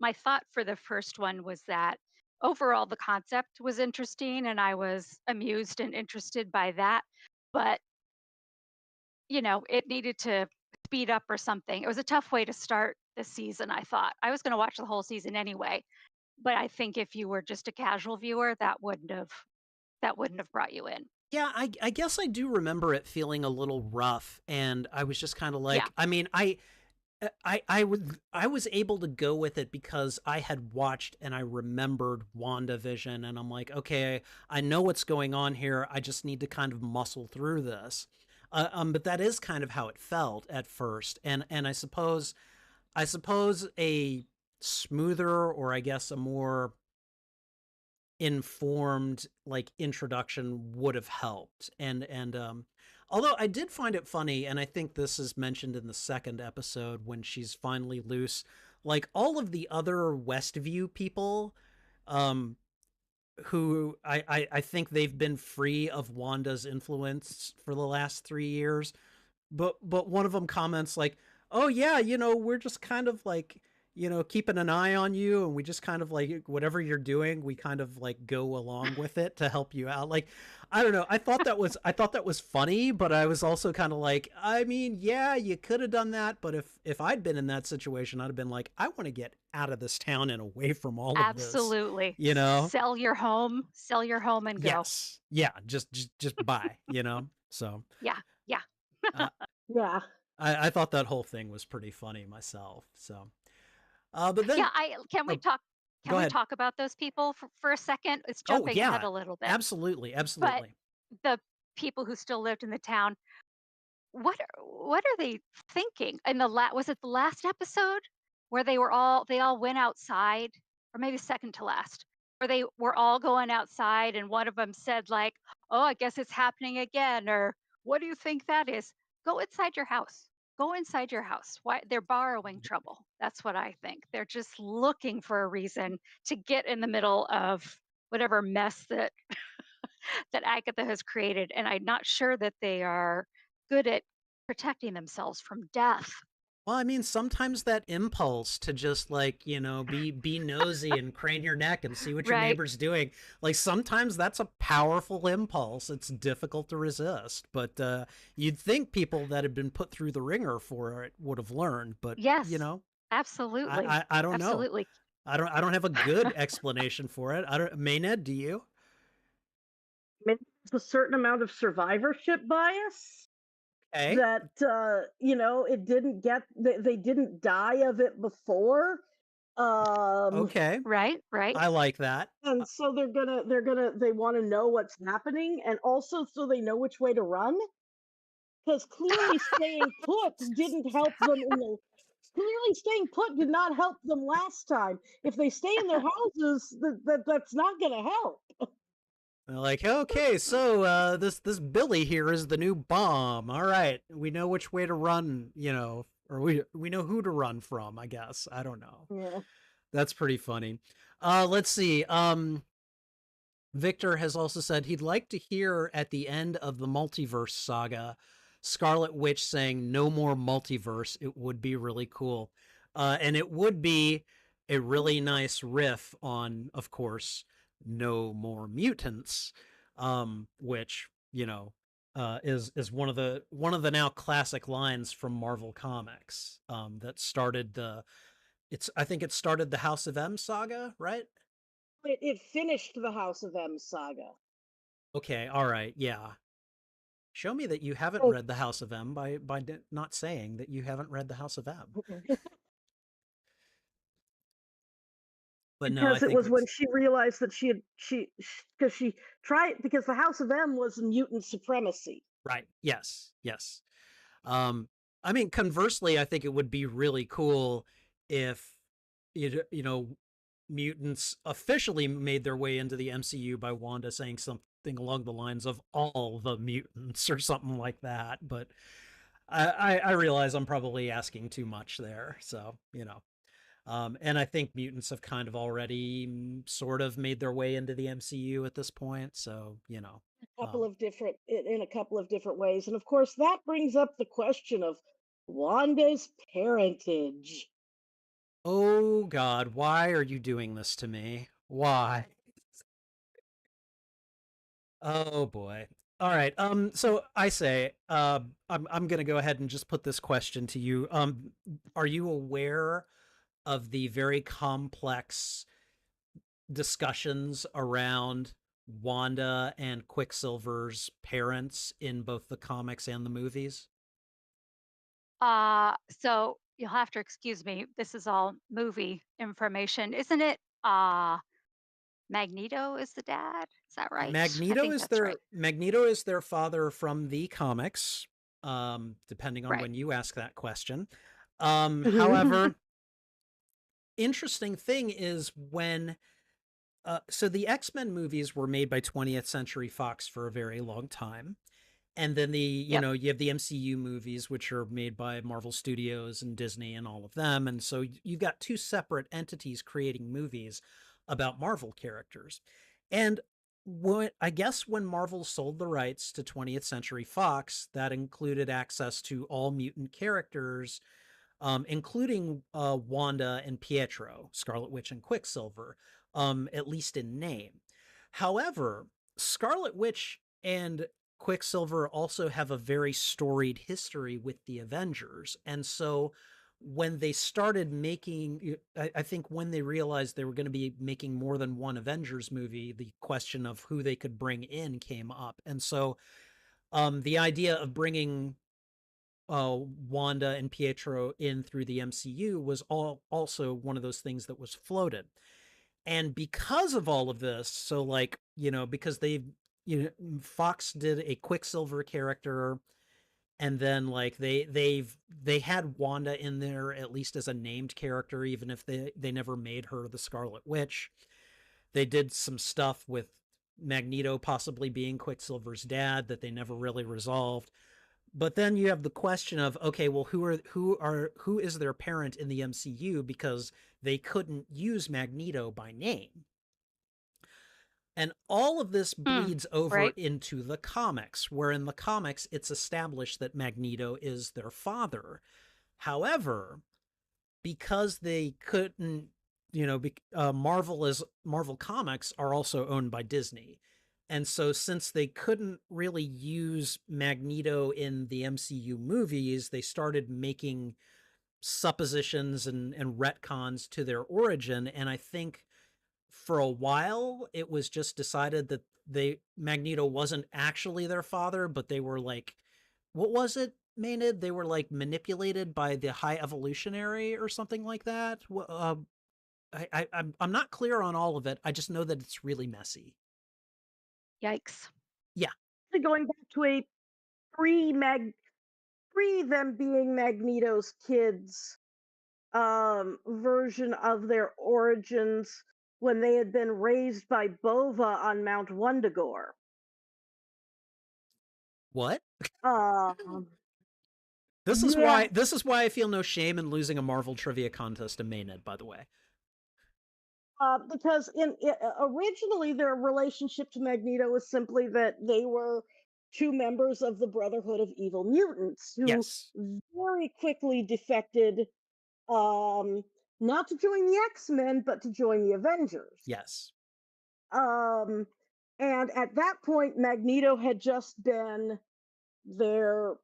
my thought for the first one was that overall the concept was interesting and I was amused and interested by that. But it needed to speed up or something. It was a tough way to start the season, I thought. I was going to watch the whole season anyway, but I think if you were just a casual viewer, that wouldn't have brought you in. Yeah, I guess I do remember it feeling a little rough, and I was just kind of like, Yeah. I mean, I was able to go with it because I had watched and I remembered WandaVision, and I'm like, okay, I know what's going on here. I just need to kind of muscle through this. But that is kind of how it felt at first, and I suppose a smoother, or I guess a more informed like introduction would have helped. And although I did find it funny, and I think this is mentioned in the second episode when she's finally loose, like all of the other Westview people, who I think they've been free of Wanda's influence for the last 3 years, but one of them comments like, oh yeah, we're just kind of like, keeping an eye on you, and we just kind of like whatever you're doing, we kind of like go along with it to help you out. Like, I don't know. I thought that was funny, but I was also kind of like, I mean, yeah, you could have done that, but if I'd been in that situation, I'd have been like, I want to get out of this town and away from all of this. Absolutely. You know? Sell your home and go. Yes. Yeah. Just buy. So. Yeah. Yeah. Yeah. I thought that whole thing was pretty funny myself. So. But then, yeah, can we talk? Can we talk about those people for a second? It's jumping ahead a little bit. Absolutely. But the people who still lived in the town, what are they thinking? In was it the last episode where they all went outside, or maybe second to last, where they were all going outside, and one of them said like, "Oh, I guess it's happening again," or "What do you think that is?" Go inside your house. Go inside your house. Why they're borrowing trouble. That's what I think. They're just looking for a reason to get in the middle of whatever mess that that Agatha has created. And I'm not sure that they are good at protecting themselves from death. Well, I mean, sometimes that impulse to just like, be nosy and crane your neck and see what your neighbor's doing, like sometimes that's a powerful impulse. It's difficult to resist, but you'd think people that had been put through the ringer for it would have learned, but yes, absolutely. I don't know. Absolutely. I don't have a good explanation for it. Maynard, do you? Maybe there's a certain amount of survivorship bias. Okay. That it didn't get they didn't die of it before. Okay. Right. I like that. And so they want to know what's happening, and also so they know which way to run. Because clearly staying put didn't help them clearly staying put did not help them last time. If they stay in their houses, that's not going to help. They're like, okay, so this Billy here is the new bomb. All right, we know which way to run, or we know who to run from. I guess I don't know. Yeah, that's pretty funny. Let's see. Victor has also said he'd like to hear at the end of the multiverse saga, Scarlet Witch saying "No more multiverse." It would be really cool, and it would be a really nice riff on, of course, No More Mutants, which is one of the now classic lines from Marvel Comics, that started I think it started the House of M saga, right? it finished the House of M saga. Okay, all right, yeah. Show me that you haven't read the House of M by not saying that you haven't read the House of M. But because it was when she realized that because the House of M was mutant supremacy. Right. Yes. I mean, conversely, I think it would be really cool if mutants officially made their way into the MCU by Wanda saying something along the lines of all the mutants or something like that. But I realize I'm probably asking too much there. So, and I think mutants have kind of already sort of made their way into the MCU at this point. So, in a couple of different ways. And of course, that brings up the question of Wanda's parentage. Oh, God, why are you doing this to me? Why? Oh, boy. All right. So I say, I'm going to go ahead and just put this question to you. Are you aware of the very complex discussions around Wanda and Quicksilver's parents in both the comics and the movies? So you'll have to excuse me. This is all movie information, isn't it? Magneto is the dad. Is that right? Magneto is their father from the comics, depending on when you ask that question. However, interesting thing is when so the X-Men movies were made by 20th Century Fox for a very long time. And then you have the MCU movies, which are made by Marvel Studios and Disney and all of them. And so you've got two separate entities creating movies about Marvel characters. And I guess when Marvel sold the rights to 20th Century Fox, that included access to all mutant characters including Wanda and Pietro, Scarlet Witch and Quicksilver, at least in name. However, Scarlet Witch and Quicksilver also have a very storied history with the Avengers. And so when they started making, I think when they realized they were going to be making more than one Avengers movie, the question of who they could bring in came up. And so the idea of bringing Wanda and Pietro in through the MCU was also one of those things that was floated. And because of all of this, so like, because Fox did a Quicksilver character, and then like they had Wanda in there at least as a named character, even if they never made her the Scarlet Witch. They did some stuff with Magneto possibly being Quicksilver's dad that they never really resolved. But then you have the question of, okay, well, who is their parent in the MCU, because they couldn't use Magneto by name. And all of this bleeds over into the comics, where in the comics, it's established that Magneto is their father. However, because they couldn't, Marvel Comics are also owned by Disney. And so since they couldn't really use Magneto in the MCU movies, they started making suppositions and retcons to their origin. And I think for a while, it was just decided that Magneto wasn't actually their father, but they were like, what was it, Maenad? They were like manipulated by the High Evolutionary or something like that. I'm not clear on all of it. I just know that it's really messy. Yikes. Yeah. Going back to a pre them being Magneto's kids version of their origins, when they had been raised by Bova on Mount Wundagore. What? This is why I feel no shame in losing a Marvel trivia contest to Maenad, by the way. Because originally their relationship to Magneto was simply that they were two members of the Brotherhood of Evil Mutants who very quickly defected, not to join the X-Men, but to join the Avengers. Yes. And at that point, Magneto had just been their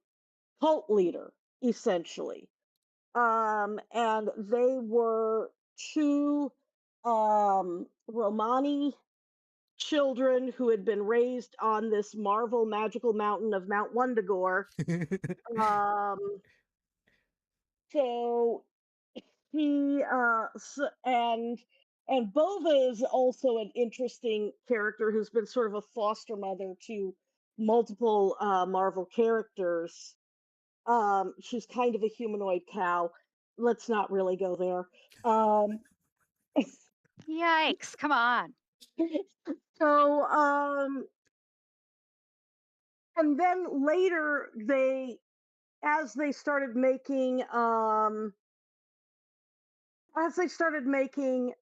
cult leader, essentially. And they were two Romani children who had been raised on this Marvel magical mountain of Mount Wundagore. So he and Bova is also an interesting character who's been sort of a foster mother to multiple Marvel characters. She's kind of a humanoid cow. Let's not really go there. Yikes, come on. So, and then later as they started making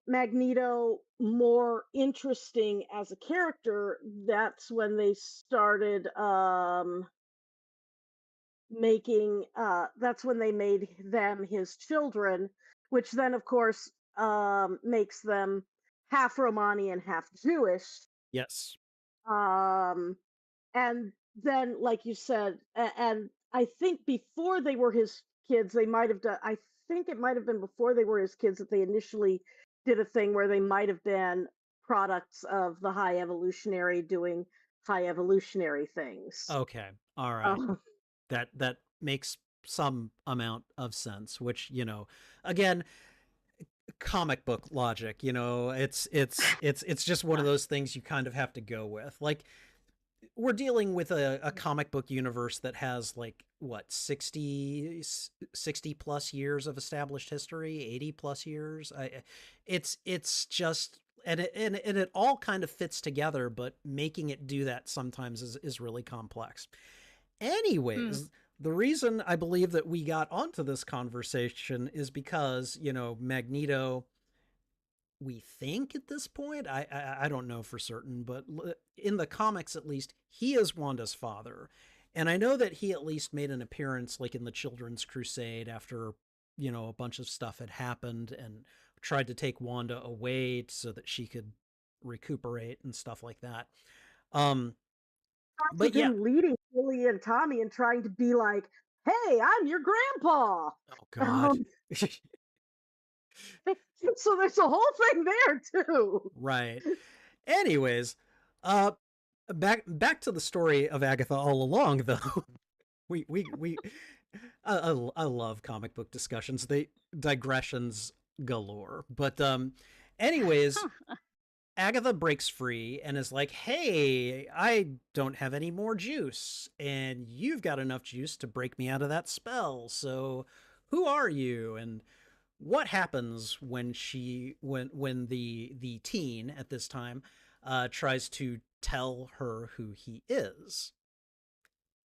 Magneto more interesting as a character, that's when they started that's when they made them his children, which then of course makes them half Romani and half Jewish. Yes. And then, like you said, and I think before they were his kids, they might have done, I think it might have been before they were his kids that they initially did a thing where they might have been products of the High Evolutionary doing High Evolutionary things. Okay. All right. That makes some amount of sense, which, again, comic book logic, it's just one of those things you kind of have to go with. Like, we're dealing with a comic book universe that has like what 60 plus years of established history, 80 plus years. It's just and it all kind of fits together, but making it do that sometimes is really complex. Anyways, the reason I believe that we got onto this conversation is because, Magneto, we think at this point, I don't know for certain, but in the comics at least, he is Wanda's father. And I know that he at least made an appearance like in the Children's Crusade after a bunch of stuff had happened and tried to take Wanda away so that she could recuperate and stuff like that. Lots But of yeah, him leading Billy and Tommy and trying to be like, "Hey, I'm your grandpa." oh God. Um, so there's a whole thing there too. Right. Anyways, uh back to the story of Agatha All Along though. we I love comic book discussions. They digressions galore. But anyways, Agatha breaks free and is like, "Hey, I don't have any more juice, and you've got enough juice to break me out of that spell. So, who are you?" And what happens when the teen at this time tries to tell her who he is?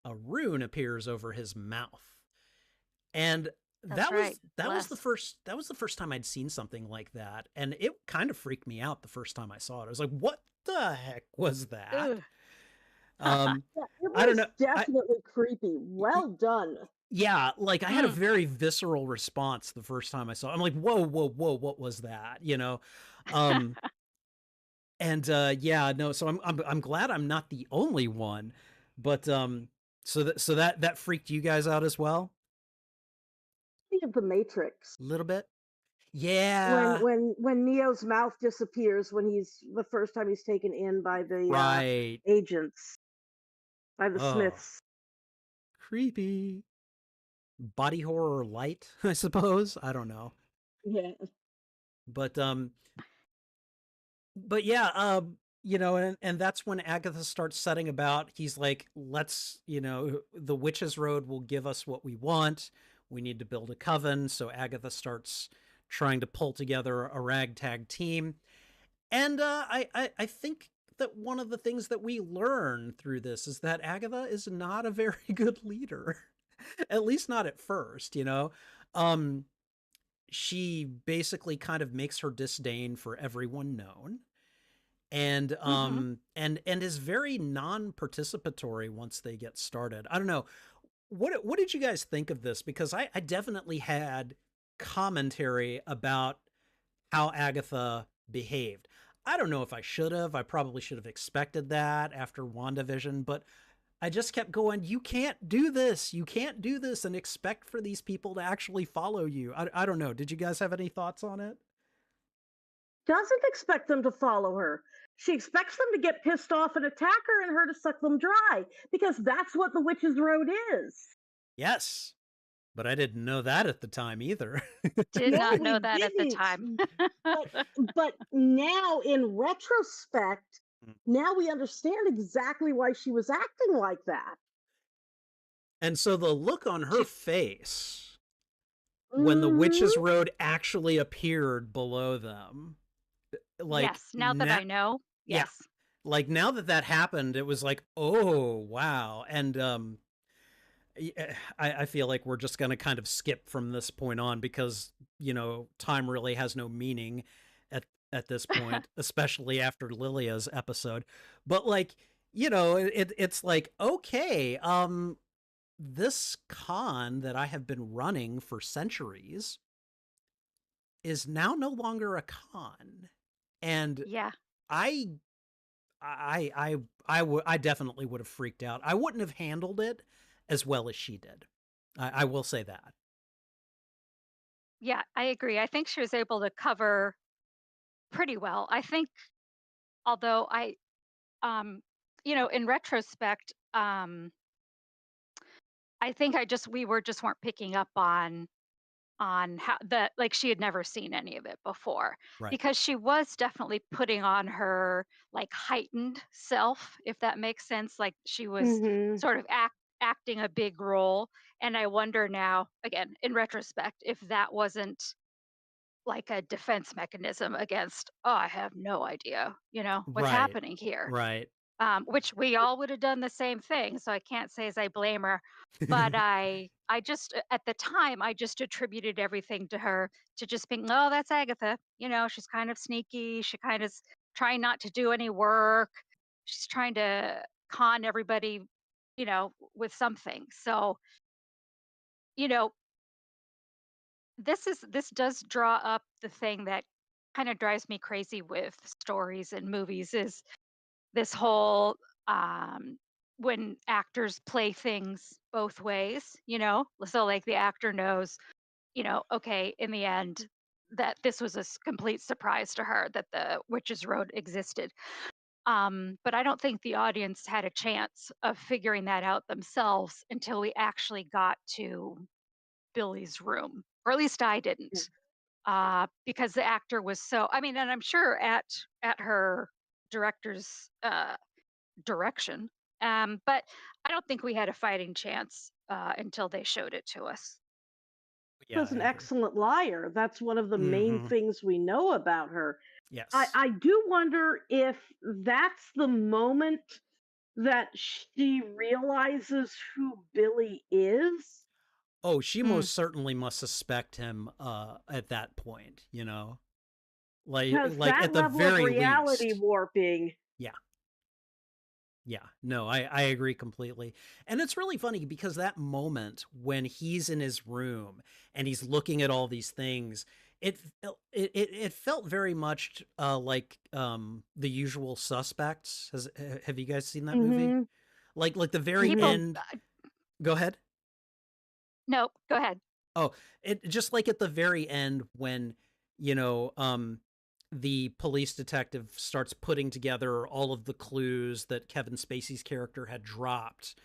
A rune appears over his mouth, and That's right. Bless. that was the first time I'd seen something like that, and it kind of freaked me out the first time I saw it. I was like, "What the heck was that?" Ugh. Um, Yeah, it I don't was know. definitely creepy. Well done. Yeah, like I had a Mm. very visceral response the first time I saw it. I'm like, "Whoa, whoa, whoa, what was that?" Um, and yeah, no. So I'm glad I'm not the only one, but that freaked you guys out as well, Of the Matrix. a little bit. When Yeah, when Neo's mouth disappears when he's the first time he's taken in by the right. agents, by the Oh, Smiths. creepy. Body horror light, I suppose. I don't know. Yeah. But yeah, and that's when Agatha starts setting about. He's like, let's, the witch's road will give us what we want. We need to build a coven. So Agatha starts trying to pull together a ragtag team. And I think that one of the things that we learn through this is that Agatha is not a very good leader, at least not at first, Um, she basically kind of makes her disdain for everyone known, and Hmm. is very non-participatory once they get started. I don't know, what did you guys think of this, because I definitely had commentary about how Agatha behaved. I don't know if I should have. I probably should have expected that after WandaVision, but I just kept going, you can't do this. You can't do this and expect for these people to actually follow you. I don't know. Did you guys have any thoughts on it? Doesn't expect them to follow her. She expects them to get pissed off and attack her and her to suck them dry because that's what the witch's road is. Yes, but I didn't know that at the time either. Did No, not we know that at the didn't. time. But but now in retrospect, now we understand exactly why she was acting like that. And so the look on her She- face when the witch's Hmm. road actually appeared below them, like yes. Now that I know, yeah, yes. like now that happened, it was like, oh wow. And I feel like we're just going to kind of skip from this point on, because time really has no meaning at this point, especially after Lilia's episode. But like, it's like, okay, this con that I have been running for centuries is now no longer a con, and Yeah. I I definitely would have freaked out. I wouldn't have handled it as well as she did. I will say that. Yeah, I agree. I think she was able to cover pretty well. I think, although um, in retrospect, I think we were just weren't picking up on how that, like, she had never seen any of it before, Right. because she was definitely putting on her like heightened self, if that makes sense. Like she was Hmm. sort of acting a big role, and I wonder now, again in retrospect, if that wasn't like a defense mechanism against, oh, I have no idea, what's Right. happening here. Right. Which we all would have done the same thing. So I can't say as I blame her, but I just at the time I just attributed everything to her, to just being, oh, that's Agatha. She's kind of sneaky. She kind of trying not to do any work. She's trying to con everybody, with something. So, you know, this does draw up the thing that kind of drives me crazy with stories and movies is this whole um when actors play things both ways, so like the actor knows, okay, in the end that this was a complete surprise to her that the witch's road existed. But I don't think the audience had a chance of figuring that out themselves until we actually got to Billy's room, or at least I didn't, because the actor was so. I mean, and I'm sure at her director's direction, but I don't think we had a fighting chance until they showed it to us. Yeah, Was I an agree. excellent liar. That's one of the main Hmm. things we know about her. I, Yes. I do wonder if that's the moment that she realizes who Billy is. Oh, she Mm. most certainly must suspect him at that point, Because like that at the level of very reality least. warping. Yeah. Yeah, no, I agree completely. And it's really funny because that moment when he's in his room and he's looking at all these things, it felt very much like The Usual Suspects. Have you guys seen that movie? Hmm. Like the very Hmm. People, end. Go ahead. no, go ahead. Oh, it just like at the very end when, you know, um the police detective starts putting together all of the clues that Kevin Spacey's character had dropped,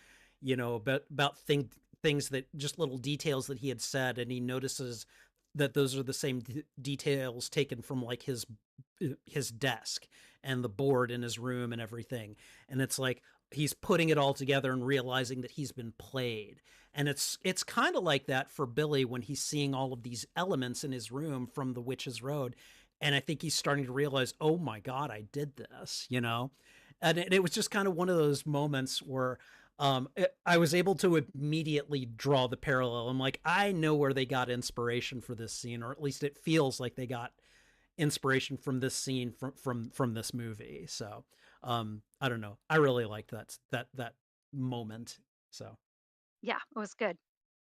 about things that just little details that he had said, and he notices that those are the same details taken from like his desk and the board in his room and everything. And it's like he's putting it all together and realizing that he's been played. And it's kind of like that for Billy when he's seeing all of these elements in his room from the Witch's Road. And I think he's starting to realize, oh my God, I did this. And it was just kind of one of those moments where I was able to immediately draw the parallel. I'm like, I know where they got inspiration for this scene, or at least it feels like they got inspiration from this scene from this movie. So I don't know. I really liked that moment. So Yeah, it was good.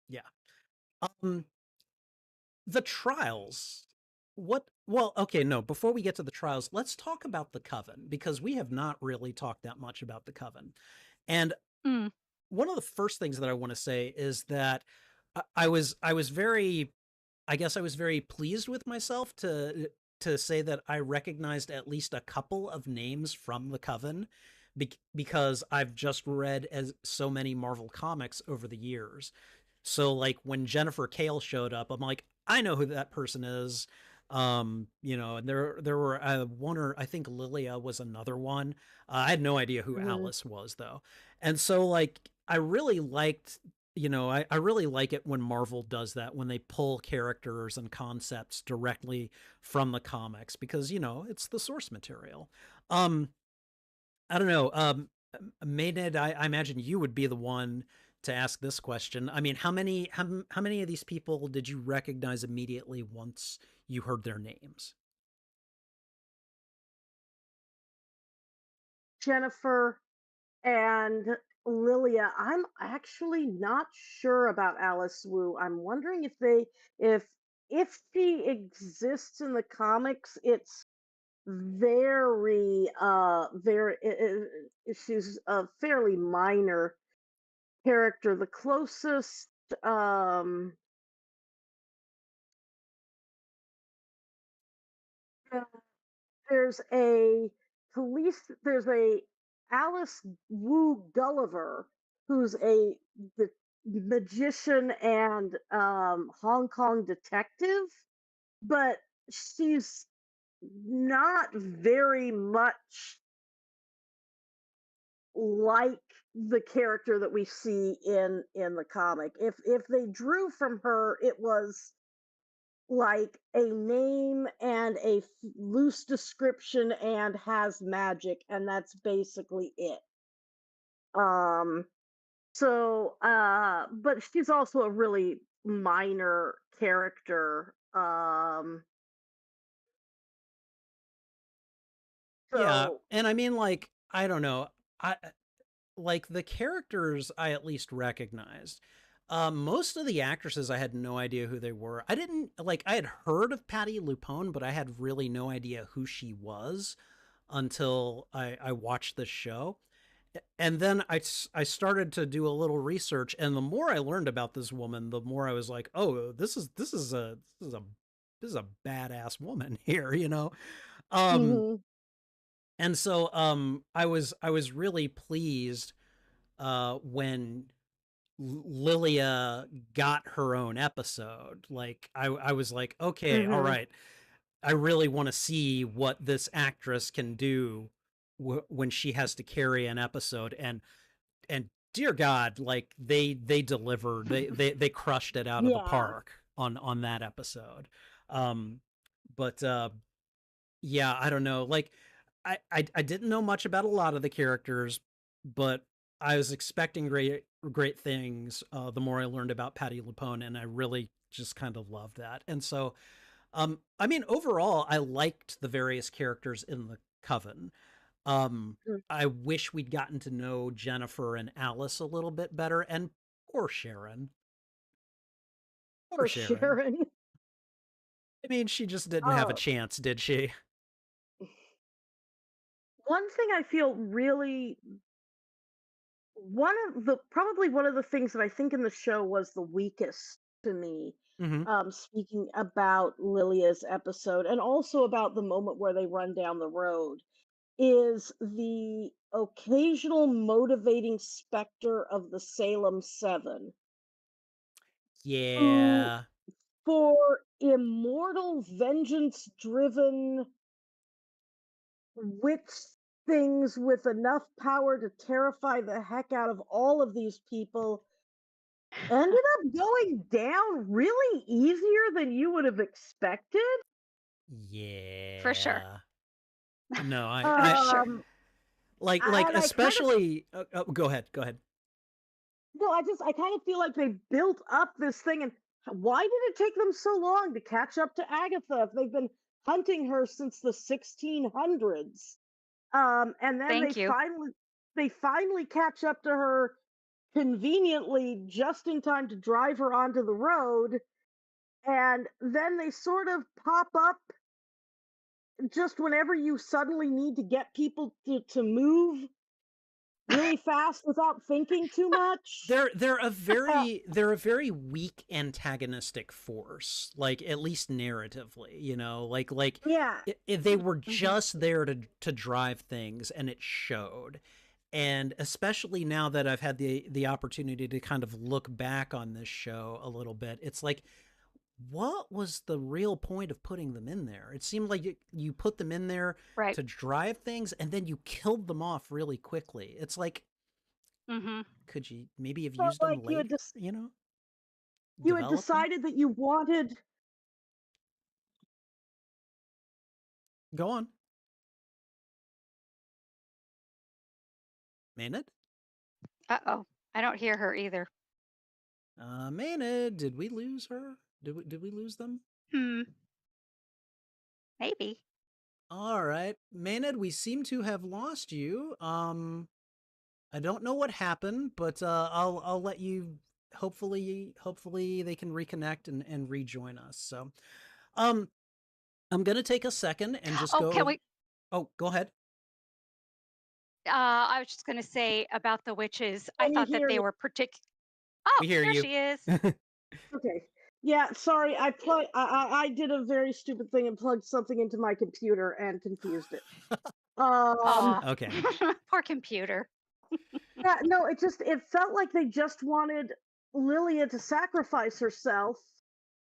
yeah. Um, the trials. Well, okay, no, before we get to the trials, let's talk about the coven because we have not really talked that much about the coven. And Mm. one of the first things that I want to say is that I was very, I guess I was very pleased with myself to say that I recognized at least a couple of names from the coven because I've just read as so many Marvel comics over the years. So like when Jennifer Kale showed up, I'm like, I know who that person is. And there were one, or I think Lilia was another one. I had no idea who Hmm. Alice was though. And so like I really liked, I really like it when Marvel does that, when they pull characters and concepts directly from the comics because, it's the source material. Um I don't know. Maynard, I imagine you would be the one to ask this question. I mean, how many of these people did you recognize immediately once you heard their names? Jennifer and Lilia. I'm actually not sure about Alice Wu. I'm wondering if if she exists in the comics, it's she's a fairly minor character. The closest um there's a there's a Alice Wu Gulliver who's the magician and Hong Kong detective, but she's not very much like the character that we see in the comic. If they drew from her, it was like a name and a loose description and has magic, and that's basically it. um but she's also a really minor character. Yeah, So and I mean, like, I don't know. I like the characters I at least recognized. Most of the actresses, I had no idea who they were. I didn't I had heard of Patti LuPone, but I had really no idea who she was until I watched this show. And then I started to do a little research, and the more I learned about this woman, the more I was like, oh, this is a badass woman here, you know. Mhm. And so I was really pleased when Lilia got her own episode. Like I was like, okay, all Mhm. right, I really want to see what this actress can do when she has to carry an episode. And dear God, like they delivered. They crushed it out of the Yeah. park on that episode. Um, but yeah, I don't know. Like I didn't know much about a lot of the characters, but I was expecting great things. The more I learned about Patti LuPone, and I really just kind of loved that. And so, I mean, overall, I liked the various characters in the coven. Um, Mm. I wish we'd gotten to know Jennifer and Alice a little bit better, and poor Sharon. Poor Or Sharon. Sharon. I mean, she just didn't have a Oh, chance, did she? one thing I feel really one of the things that I think in the show was the weakest to me, Mm-hmm. speaking about Lilia's episode and also about the moment where they run down the road, is the occasional motivating specter of the Salem Seven, who, Yeah. for immortal, vengeance driven witch things with enough power to terrify the heck out of all of these people, ended up going down really easier than you would have expected. For sure. Yeah. No, For sure. Um, like and I kind of especially go ahead. Go ahead. no, I kind of feel like they built up this thing, and why did it take them so long to catch up to Agatha if they've been hunting her since the 1600s? And then Thank you. they finally catch up to her conveniently just in time to drive her onto the road, and then they sort of pop up just whenever you suddenly need to get people to move really fast without thinking too much. They're a very weak antagonistic force, like at least narratively, you know, Yeah. they were Mhm. just there to drive things, and it showed. And especially now that I've had the opportunity to kind of look back on this show a little bit, it's like, what was the real point of putting them in there? It seemed like you put them in there Right. to drive things, and then you killed them off really quickly. It's like, Mhm. could you maybe have Felt used them like later, you know, you had develop them? decided that you wanted. Go on. Maynard? Uh-oh. I don't hear her either. Maynard, did we lose her? Did we lose them? Hmm. Maybe. All right. Maynard, we seem to have lost you. I don't know what happened, but I'll let you, hopefully they can reconnect and rejoin us. So um I'm gonna take a second and just Oh, can go. we Oh, go ahead. I was just gonna say about the witches, I Can you thought that hear they me? were Oh, We hear there you. she is. Okay. Yeah, sorry. I did a very stupid thing and plugged something into my computer and confused it. Um, Aw. Okay. Poor computer. yeah, no, it felt like they just wanted Lilia to sacrifice herself.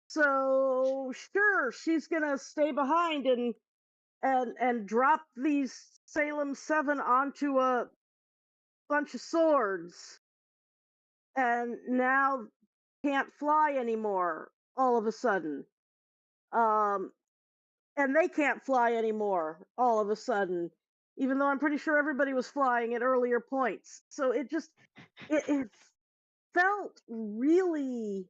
So sure, she's gonna stay behind and drop these Salem Seven onto a bunch of swords, and now can't fly anymore all of a sudden. Um, and they can't fly anymore all of a sudden, even though I'm pretty sure everybody was flying at earlier points. So it felt really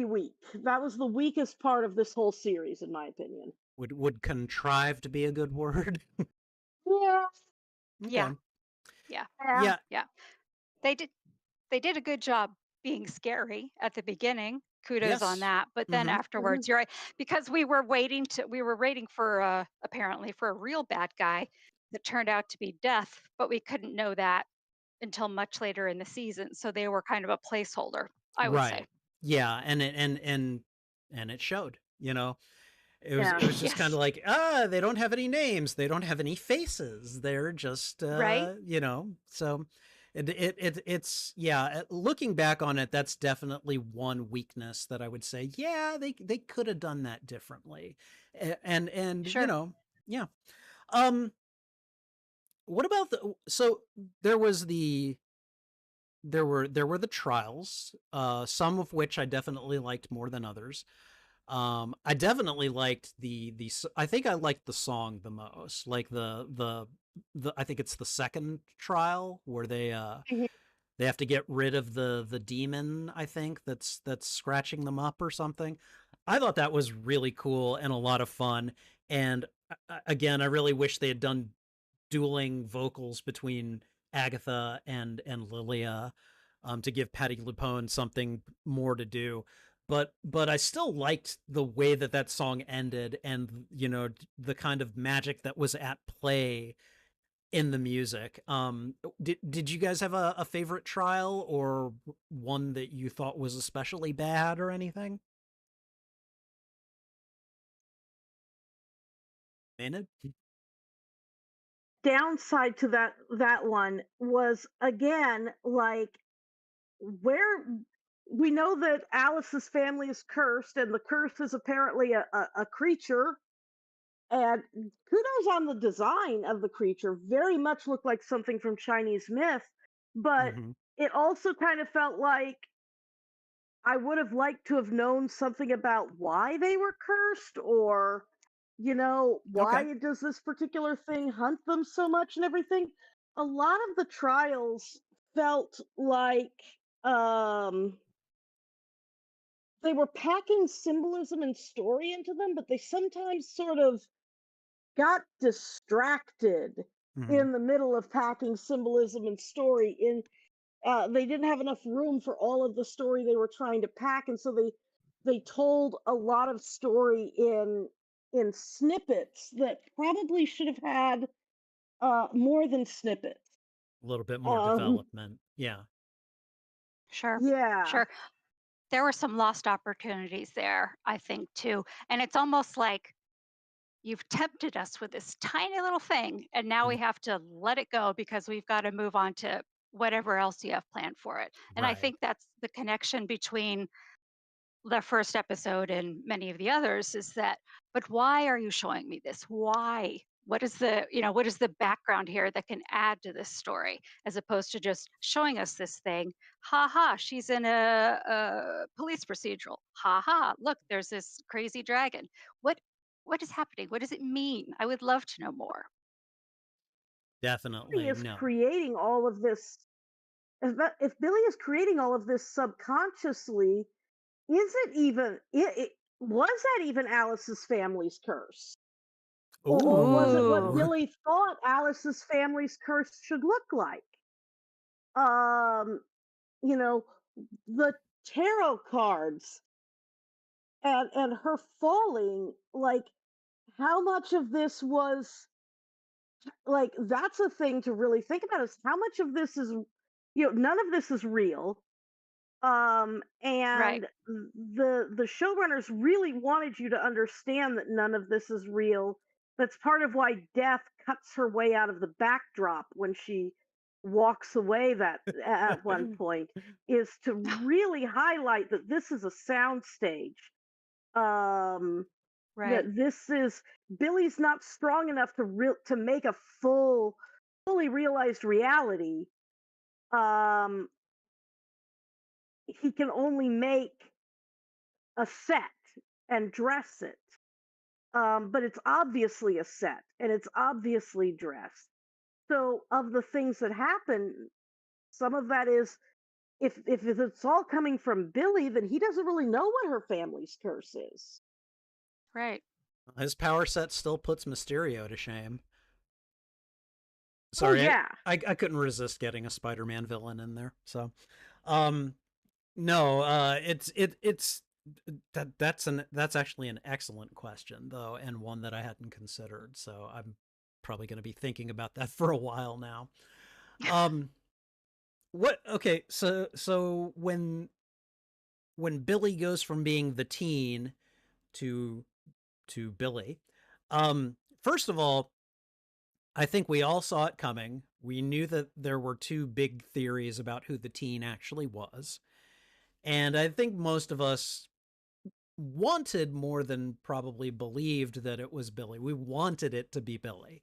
weak. That was the weakest part of this whole series, in my opinion. Would contrive to be a good word? Yeah. Yeah, Okay. yeah, Yeah. Yeah, yeah. They did they did a good job being scary at the beginning. Kudos on Yes. that. But then Mm-hmm. Mhm. afterwards, you're right, because we were waiting for apparently for a real bad guy that turned out to be Death, but we couldn't know that until much later in the season. So they were kind of a placeholder, I would say. Right. Yeah, and it showed, you know. Yeah. It was just kind of Yes. like, they don't have any names, they don't have any faces. They're just Right? you know, so it's yeah, looking back on it, that's definitely one weakness that I would say, yeah, they could have done that differently. And you Sure. know, yeah. Um what about the so there was the there were the trials, some of which I definitely liked more than others. I definitely liked I think I liked the song the most, like the I think it's the second trial where Mhm. they have to get rid of the demon, I think that's scratching them up or something. I thought that was really cool and a lot of fun. And again, I really wish they had done dueling vocals between Agatha and Lilia, to give Patty Lupone something more to do. But I still liked the way that that song ended, and you know, the kind of magic that was at play in the music. Did you guys have a favorite trial, or one that you thought was especially bad or anything? Maynard? Downside to that one was, again, like, where we know that Alice's family is cursed, and the curse is apparently a creature. And kudos on the design of the creature. Very much looked like something from Chinese myth, but Mm-hmm. it also kind of felt like I would have liked to have known something about why they were cursed, or, Okay. why does this particular thing hunt them so much and everything. A lot of the trials felt like, um, they were packing symbolism and story into them, but they sometimes sort of got distracted Mm-hmm. in the middle of packing symbolism and story in. They didn't have enough room for all of the story they were trying to pack, and so they told a lot of story in snippets that probably should have had more than snippets. A little bit more um development. Yeah. Sure. yeah. Sure. There were some lost opportunities there, I think, too. And it's almost like you've tempted us with this tiny little thing, and now we have to let it go because we've got to move on to whatever else you have planned for it. And I Right. think that's the connection between the first episode and many of the others, is that, but why are you showing me this? Why? What is what is the background here that can add to this story, as opposed to just showing us this thing? Ha ha, she's in a police procedural. Ha ha, look, there's this crazy dragon. What what is happening? What does it mean? I would love to know more. Billy Definitely. is No. creating all of this. If Billy is creating all of this subconsciously, is it even was that even Alice's family's curse? Or was it what Ooh. Ooh. Billy thought Alice's family's curse should look like? Um, you know, the tarot cards and her falling, like, how much of this was, like, that's a thing to really think about, is how much of this is, none of this is real. Right, And the showrunners really wanted you to understand that none of this is real. That's part of why Death cuts her way out of the backdrop when she walks away, that at one point, is to really highlight that this is a soundstage. um right, that this is, Billy's not strong enough to make a fully realized reality. um he can only make a set and dress it. But it's obviously a set and it's obviously dressed. So, of the things that happen, some of that is, if it's all coming from Billy, then he doesn't really know what her family's curse is. right. His power set still puts Mysterio to shame. Oh Sorry, yeah. I couldn't resist getting a Spider-Man villain in there. So, um, no, it's that's actually an excellent question though, and one that I hadn't considered. So I'm probably going to be thinking about that for a while now. Um, what? Okay, so when Billy goes from being the teen to Billy, first of all, I think we all saw it coming. We knew that there were two big theories about who the teen actually was. And I think most of us wanted more than probably believed that it was Billy. We wanted it to be Billy.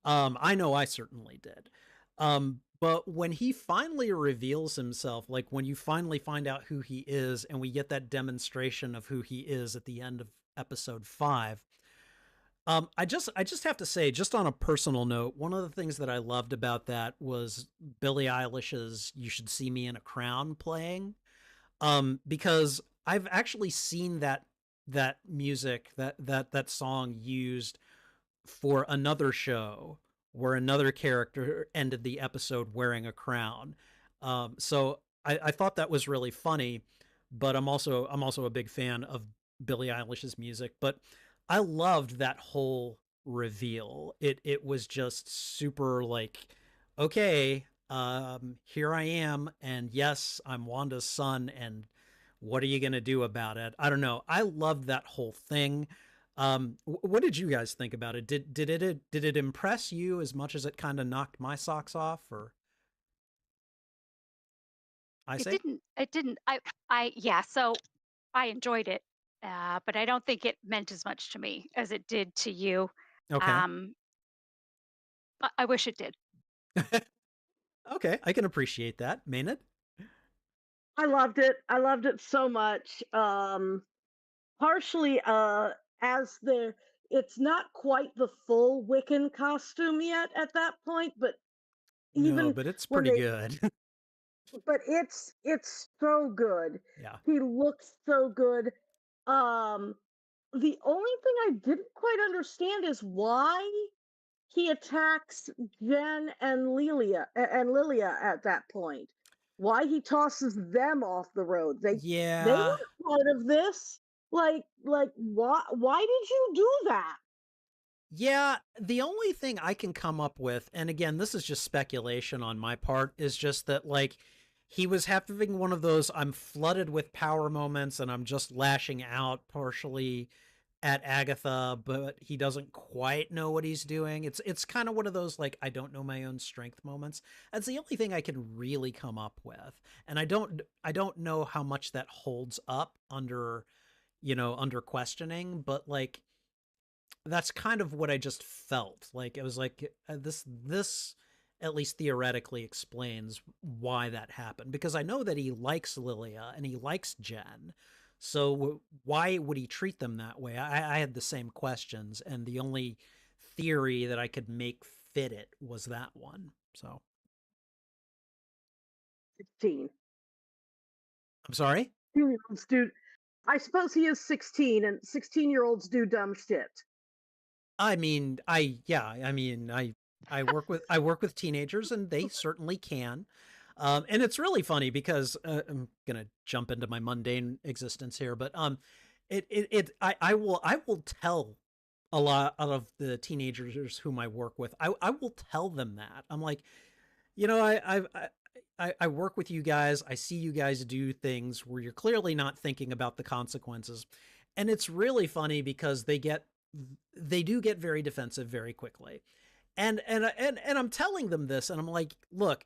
I know I certainly did. But when he finally reveals himself, like when you finally find out who he is and we get that demonstration of who he is at the end of episode 5, I just have to say, just on a personal note, one of the things that I loved about that was Billie Eilish's "You Should See Me in a Crown" playing, because I've actually seen that music, that song used for another show where another character ended the episode wearing a crown. So I thought that was really funny, but I'm also a big fan of Billie Eilish's music. But I loved that whole reveal. It was just super like, okay, here I am, and yes, I'm Wanda's son, and what are you gonna do about it? I don't know. I loved that whole thing. What did you guys think about it? Did it impress you as much as it kind of knocked my socks off? Or I It say, didn't. It didn't. Yeah. So I enjoyed it, but I don't think it meant as much to me as it did to you. okay, Um, I wish it did. okay, I can appreciate that, Maynard. I loved it. I loved it so much. Partially as the it's not quite the full Wiccan costume yet at that point, but No, even but it's when pretty they good. but it's so good. Yeah, He looks so good. Um the only thing I didn't quite understand is why he attacks Jen and Lilia at that point. Why he tosses them off the road. They yeah. weren't part of this. Like why did you do that? Yeah, the only thing I can come up with, and again, this is just speculation on my part, is just that, like, he was having one of those "I'm flooded with power" moments and I'm just lashing out partially at Agatha, but he doesn't quite know what he's doing. It's kind of one of those, like, I don't know my own strength moments. That's the only thing I can really come up with. And I don't know how much that holds up under, under questioning, but like that's kind of what I just felt. Like it was like this at least theoretically explains why that happened, because I know that he likes Lilia and he likes Jen. So why would he treat them that way? I had the same questions, and the only theory that I could make fit it was that one. So 16. I'm sorry. 16-year-olds do I suppose he is 16 and 16-year-olds do dumb shit. I mean, I work with teenagers, and they certainly can. And it's really funny because I'm gonna jump into my mundane existence here, but I will tell a lot of the teenagers whom I work with. I will tell them that I'm like, I work with you guys. I see you guys do things where you're clearly not thinking about the consequences. And it's really funny because they do get very defensive very quickly. And I'm telling them this, and I'm like, look,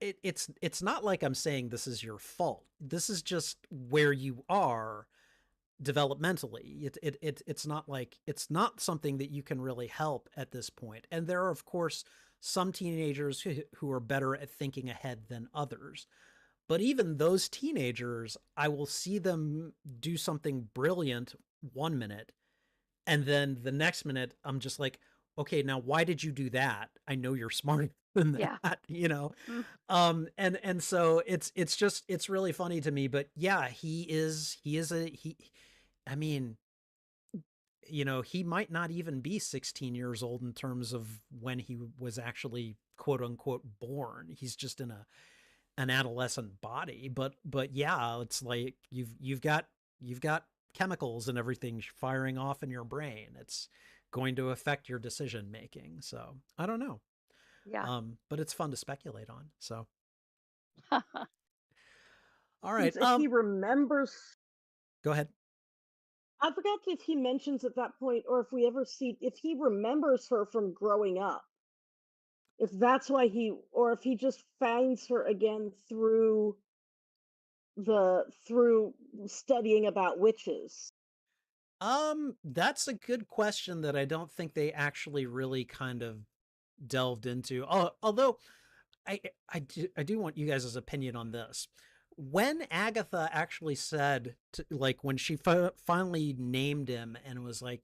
it's not like I'm saying this is your fault. This is just where you are developmentally. It's not like, it's not something that you can really help at this point. And there are, of course, some teenagers who are better at thinking ahead than others. But even those teenagers, I will see them do something brilliant 1 minute, and then the next minute I'm just like, okay, now why did you do that? I know you're smarter than Yeah. that. Mm. And so it's really funny to me. But yeah, he I mean, he might not even be 16 years old in terms of when he was actually quote unquote born. He's just in an adolescent body. But yeah, it's like you've got chemicals and everything firing off in your brain. It's going to affect your decision making. So I don't know. Yeah. But it's fun to speculate on. So all right. If he remembers, Go ahead. I forgot if he mentions at that point, or if we ever see if he remembers her from growing up. If that's why or if he just finds her again through studying about witches. That's a good question that I don't think they actually really kind of delved into. Although I do want you guys' opinion on this. When Agatha actually said, like, when she finally named him and was like,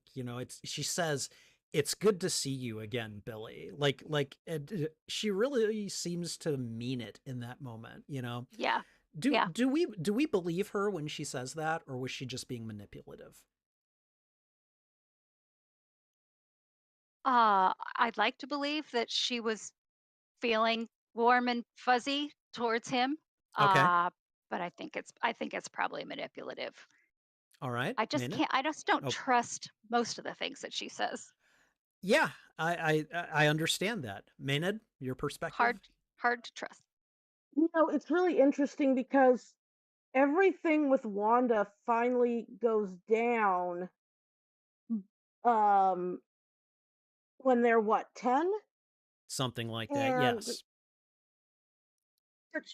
she says, "It's good to see you again, Billy." She really seems to mean it in that moment, Yeah. Do we believe her when she says that, or was she just being manipulative? I'd like to believe that she was feeling warm and fuzzy towards him. Okay. But I think it's probably manipulative. All right. I just Maynard? can't I just don't Oh, trust most of the things that she says. yeah. I understand that. Maynard, your perspective? Hard hard to trust. It's really interesting because everything with Wanda finally goes down um when they're what, 10? Something like that. And Yes.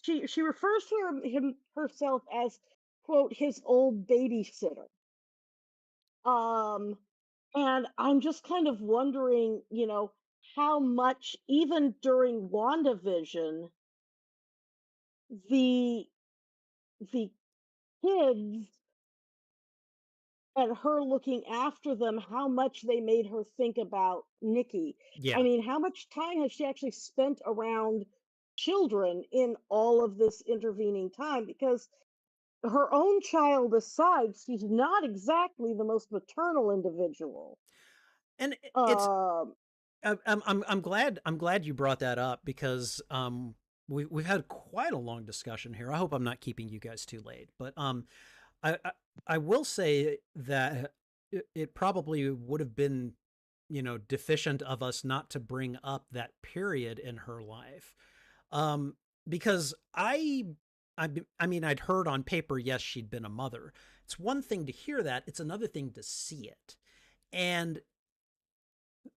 she refers to herself as, quote, his old babysitter. Um and I'm just kind of wondering, how much even during WandaVision the the kids and her looking after them, how much they made her think about Nikki. I Yeah. mean, how much time has she actually spent around children in all of this intervening time? Because her own child aside, she's not exactly the most maternal individual. And it's Um, I'm glad you brought that up because we've had quite a long discussion here. I hope I'm not keeping you guys too late, but I I, I will say that it probably would have been deficient of us not to bring up that period in her life, um, because I mean I'd heard on paper, yes, she'd been a mother. It's one thing to hear that; it's another thing to see it, and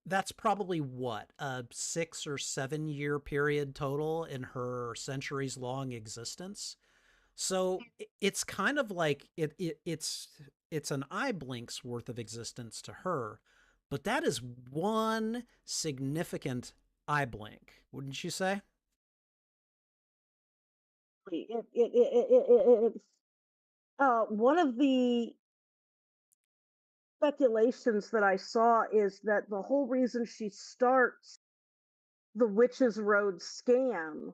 that's probably what, a 6 or 7 year period total in her centuries long existence. So it's kind of like it's an eye blink's worth of existence to her, but that is one significant eye blink, wouldn't you say? it's one of the speculations that I saw is that the whole reason she starts the Witches Road scam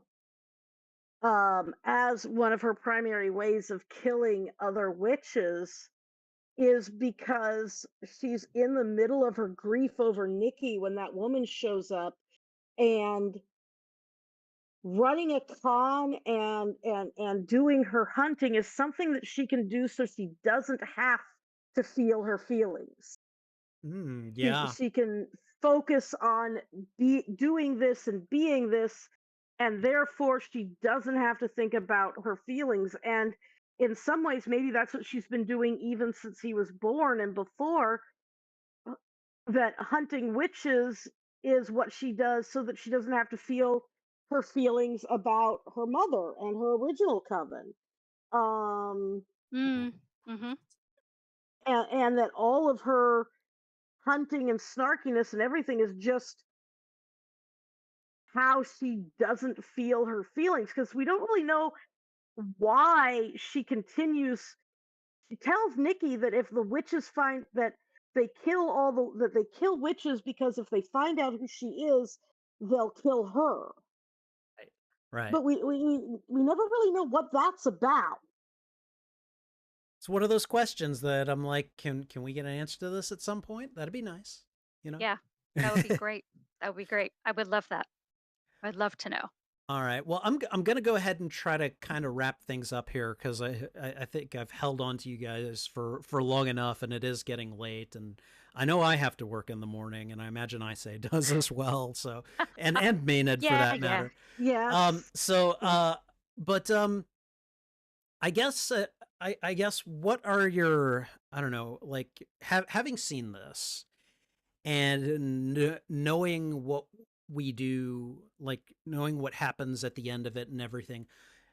as one of her primary ways of killing other witches is because she's in the middle of her grief over Nikki when that woman shows up, and running a con and doing her hunting is something that she can do so she doesn't have to feel her feelings. She Yeah. she can focus on doing this and being this, and therefore she doesn't have to think about her feelings. And in some ways, maybe that's what she's been doing even since he was born and before. That hunting witches is what she does so that she doesn't have to feel her feelings about her mother and her original coven. Um, Mm. Mhm. and that all of her hunting and snarkiness and everything is just how she doesn't feel her feelings, because we don't really know why she continues. She tells Nikki that if the witches find that they kill witches because if they find out who she is, they'll kill her. Right. Right. But we never really know what that's about. It's one of those questions that I'm like, can we get an answer to this at some point? That'd be nice, you know? Yeah. That would be great. That would be great. I would love that. I'd love to know. All right. Well, I'm going to go ahead and try to kind of wrap things up here because I think I've held on to you guys for long enough, and it is getting late, and I know I have to work in the morning, and I imagine Isay does as well. So and Maynard for Yeah, that yeah. matter. Yes. So but I guess I guess what are your, I don't know, like having seen this and knowing what we do, like knowing what happens at the end of it and everything,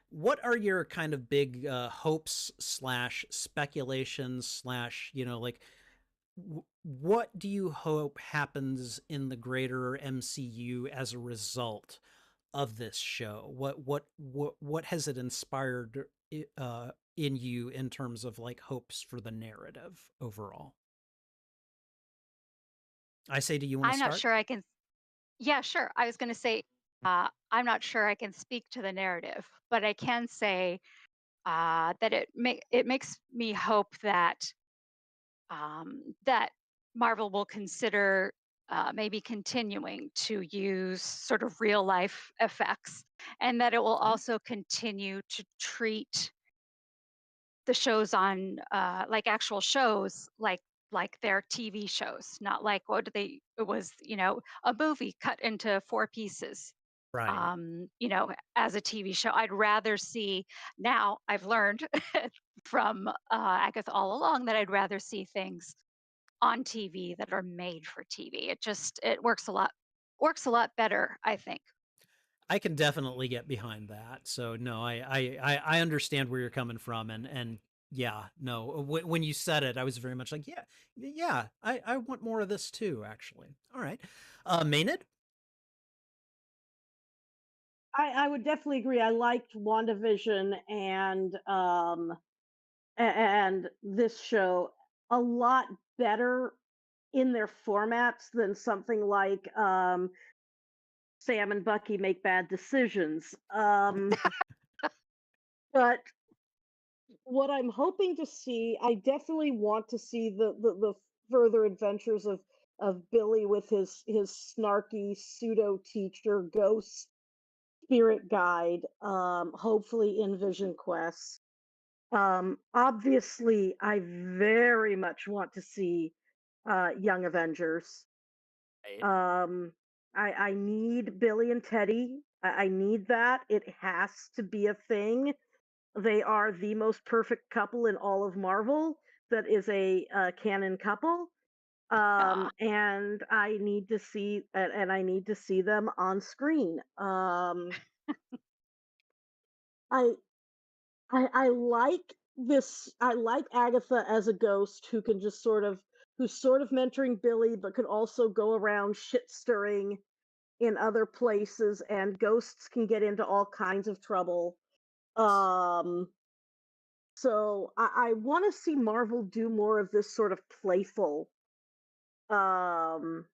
what are your kind of big hopes slash speculations slash, like what do you hope happens in the greater MCU as a result of this show? What has it inspired in you in terms of like hopes for the narrative overall? I say, do you want to I'm not start? sure I can. Yeah, sure. I was going to say, I'm not sure I can speak to the narrative, but I can say that it makes me hope that Marvel will consider maybe continuing to use sort of real life effects, and that it will Okay. also continue to treat the shows on like actual shows like their TV shows, not like what do they it was, a movie cut into four pieces. Right. As a TV show, I'd rather see. Now I've learned from Agatha All Along that I'd rather see things on TV that are made for TV. It works a lot better, I think. I can definitely get behind that. So no, I understand where you're coming from, and yeah, no, when you said it, I was very much like, yeah, yeah, I want more of this too, actually. All right, Maynard. I would definitely agree. I liked WandaVision and this show a lot better in their formats than something like Sam and Bucky make bad decisions. But what I'm hoping to see, I definitely want to see the further adventures of Billy with his snarky pseudo teacher ghost spirit guide, hopefully in Vision Quest. Obviously, I very much want to see Young Avengers. Right. Um, I need Billy and Teddy. I need that. It has to be a thing. They are the most perfect couple in all of Marvel. That is a canon couple. Uh, And I need to see and I need to see them on screen. I I like this. I like Agatha as a ghost who can just who's sort of mentoring Billy, but could also go around shit stirring in other places, and ghosts can get into all kinds of trouble. Um, so I want to see Marvel do more of this sort of playful um,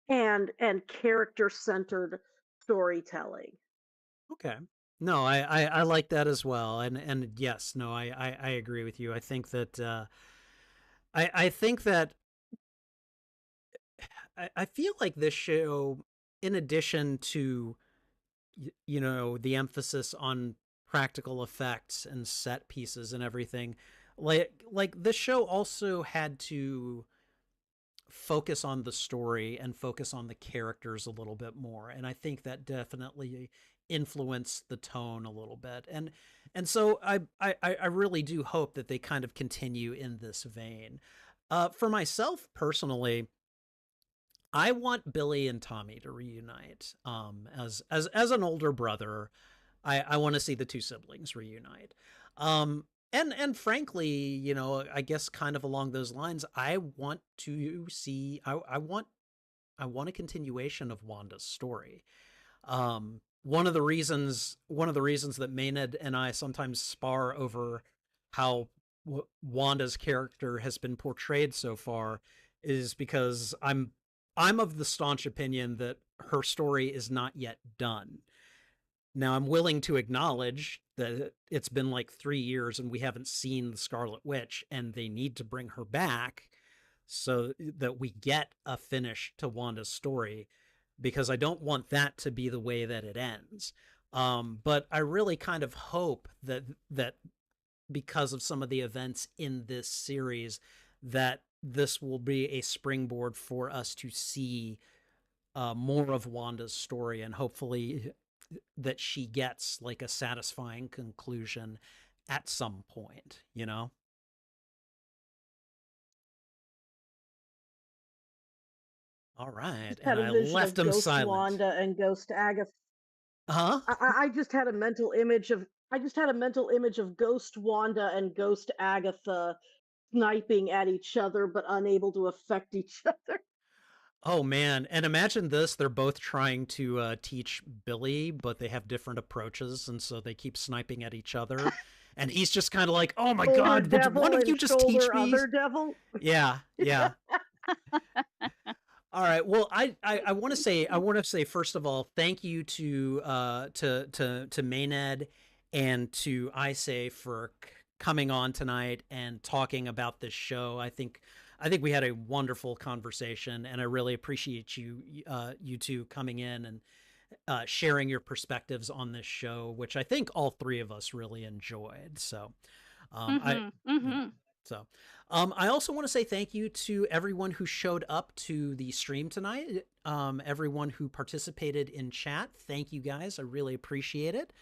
and character centered storytelling. Okay. No, I like that as well, and yes, no, I agree with you. I think that I think that I feel like this show, in addition to the emphasis on practical effects and set pieces and everything, like this show also had to focus on the story and focus on the characters a little bit more, and I think that definitely influenced the tone a little bit, and so I really do hope that they kind of continue in this vein. For myself personally, I want Billy and Tommy to reunite. As an older brother, I want to see the two siblings reunite. And frankly, I guess kind of along those lines, I want to see. I want a continuation of Wanda's story. One of the reasons that Maynard and I sometimes spar over how Wanda's character has been portrayed so far is because I'm of the staunch opinion that her story is not yet done. Now, I'm willing to acknowledge that it's been like 3 years and we haven't seen the Scarlet Witch, and they need to bring her back so that we get a finish to Wanda's story. because I don't want that to be the way that it ends. But I really kind of hope that because of some of the events in this series, that this will be a springboard for us to see more of Wanda's story, and hopefully that she gets like a satisfying conclusion at some point, you know? All right. Just had And a I vision left of him Ghost silent. Wanda and Ghost Agatha. Huh? I just had a mental image of Ghost Wanda and Ghost Agatha sniping at each other but unable to affect each other. Oh man. And imagine this, they're both trying to teach Billy, but they have different approaches, and so they keep sniping at each other. And he's just kind of like, "Oh my Shoulder god, would one devil of you and just teach shoulder me?" other devil. Yeah, yeah. All right. Well, I want to say first of all, thank you to Maenad and to Isay for coming on tonight and talking about this show. I think we had a wonderful conversation, and I really appreciate you two coming in and sharing your perspectives on this show, which I think all three of us really enjoyed. So, I you know, so I also want to say thank you to everyone who showed up to the stream tonight. Everyone who participated in chat. Thank you guys. I really appreciate it.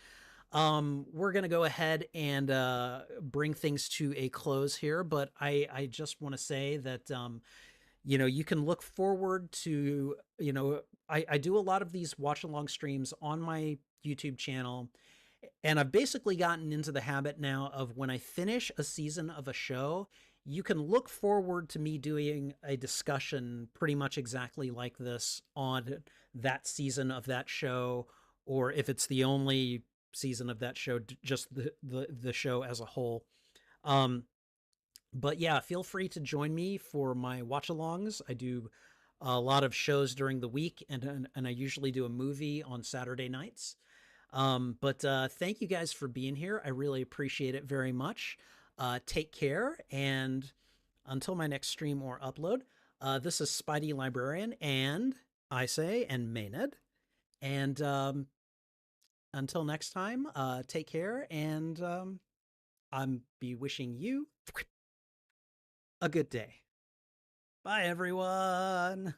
We're going to go ahead and bring things to a close here, but I just want to say that, you know, you can look forward to, you know, I do a lot of these watch along streams on my YouTube channel. And I've basically gotten into the habit now of when I finish a season of a show, you can look forward to me doing a discussion pretty much exactly like this on that season of that show, or if it's the only season of that show, just the show as a whole. Um, but yeah, feel free to join me for my watch alongs. I do a lot of shows during the week, and I usually do a movie on Saturday nights. But thank you guys for being here. I really appreciate it very much. Take care, and until my next stream or upload, this is Spidey Librarian and Isay and Maynard. And until next time, take care, and I'm be wishing you a good day. Bye, everyone.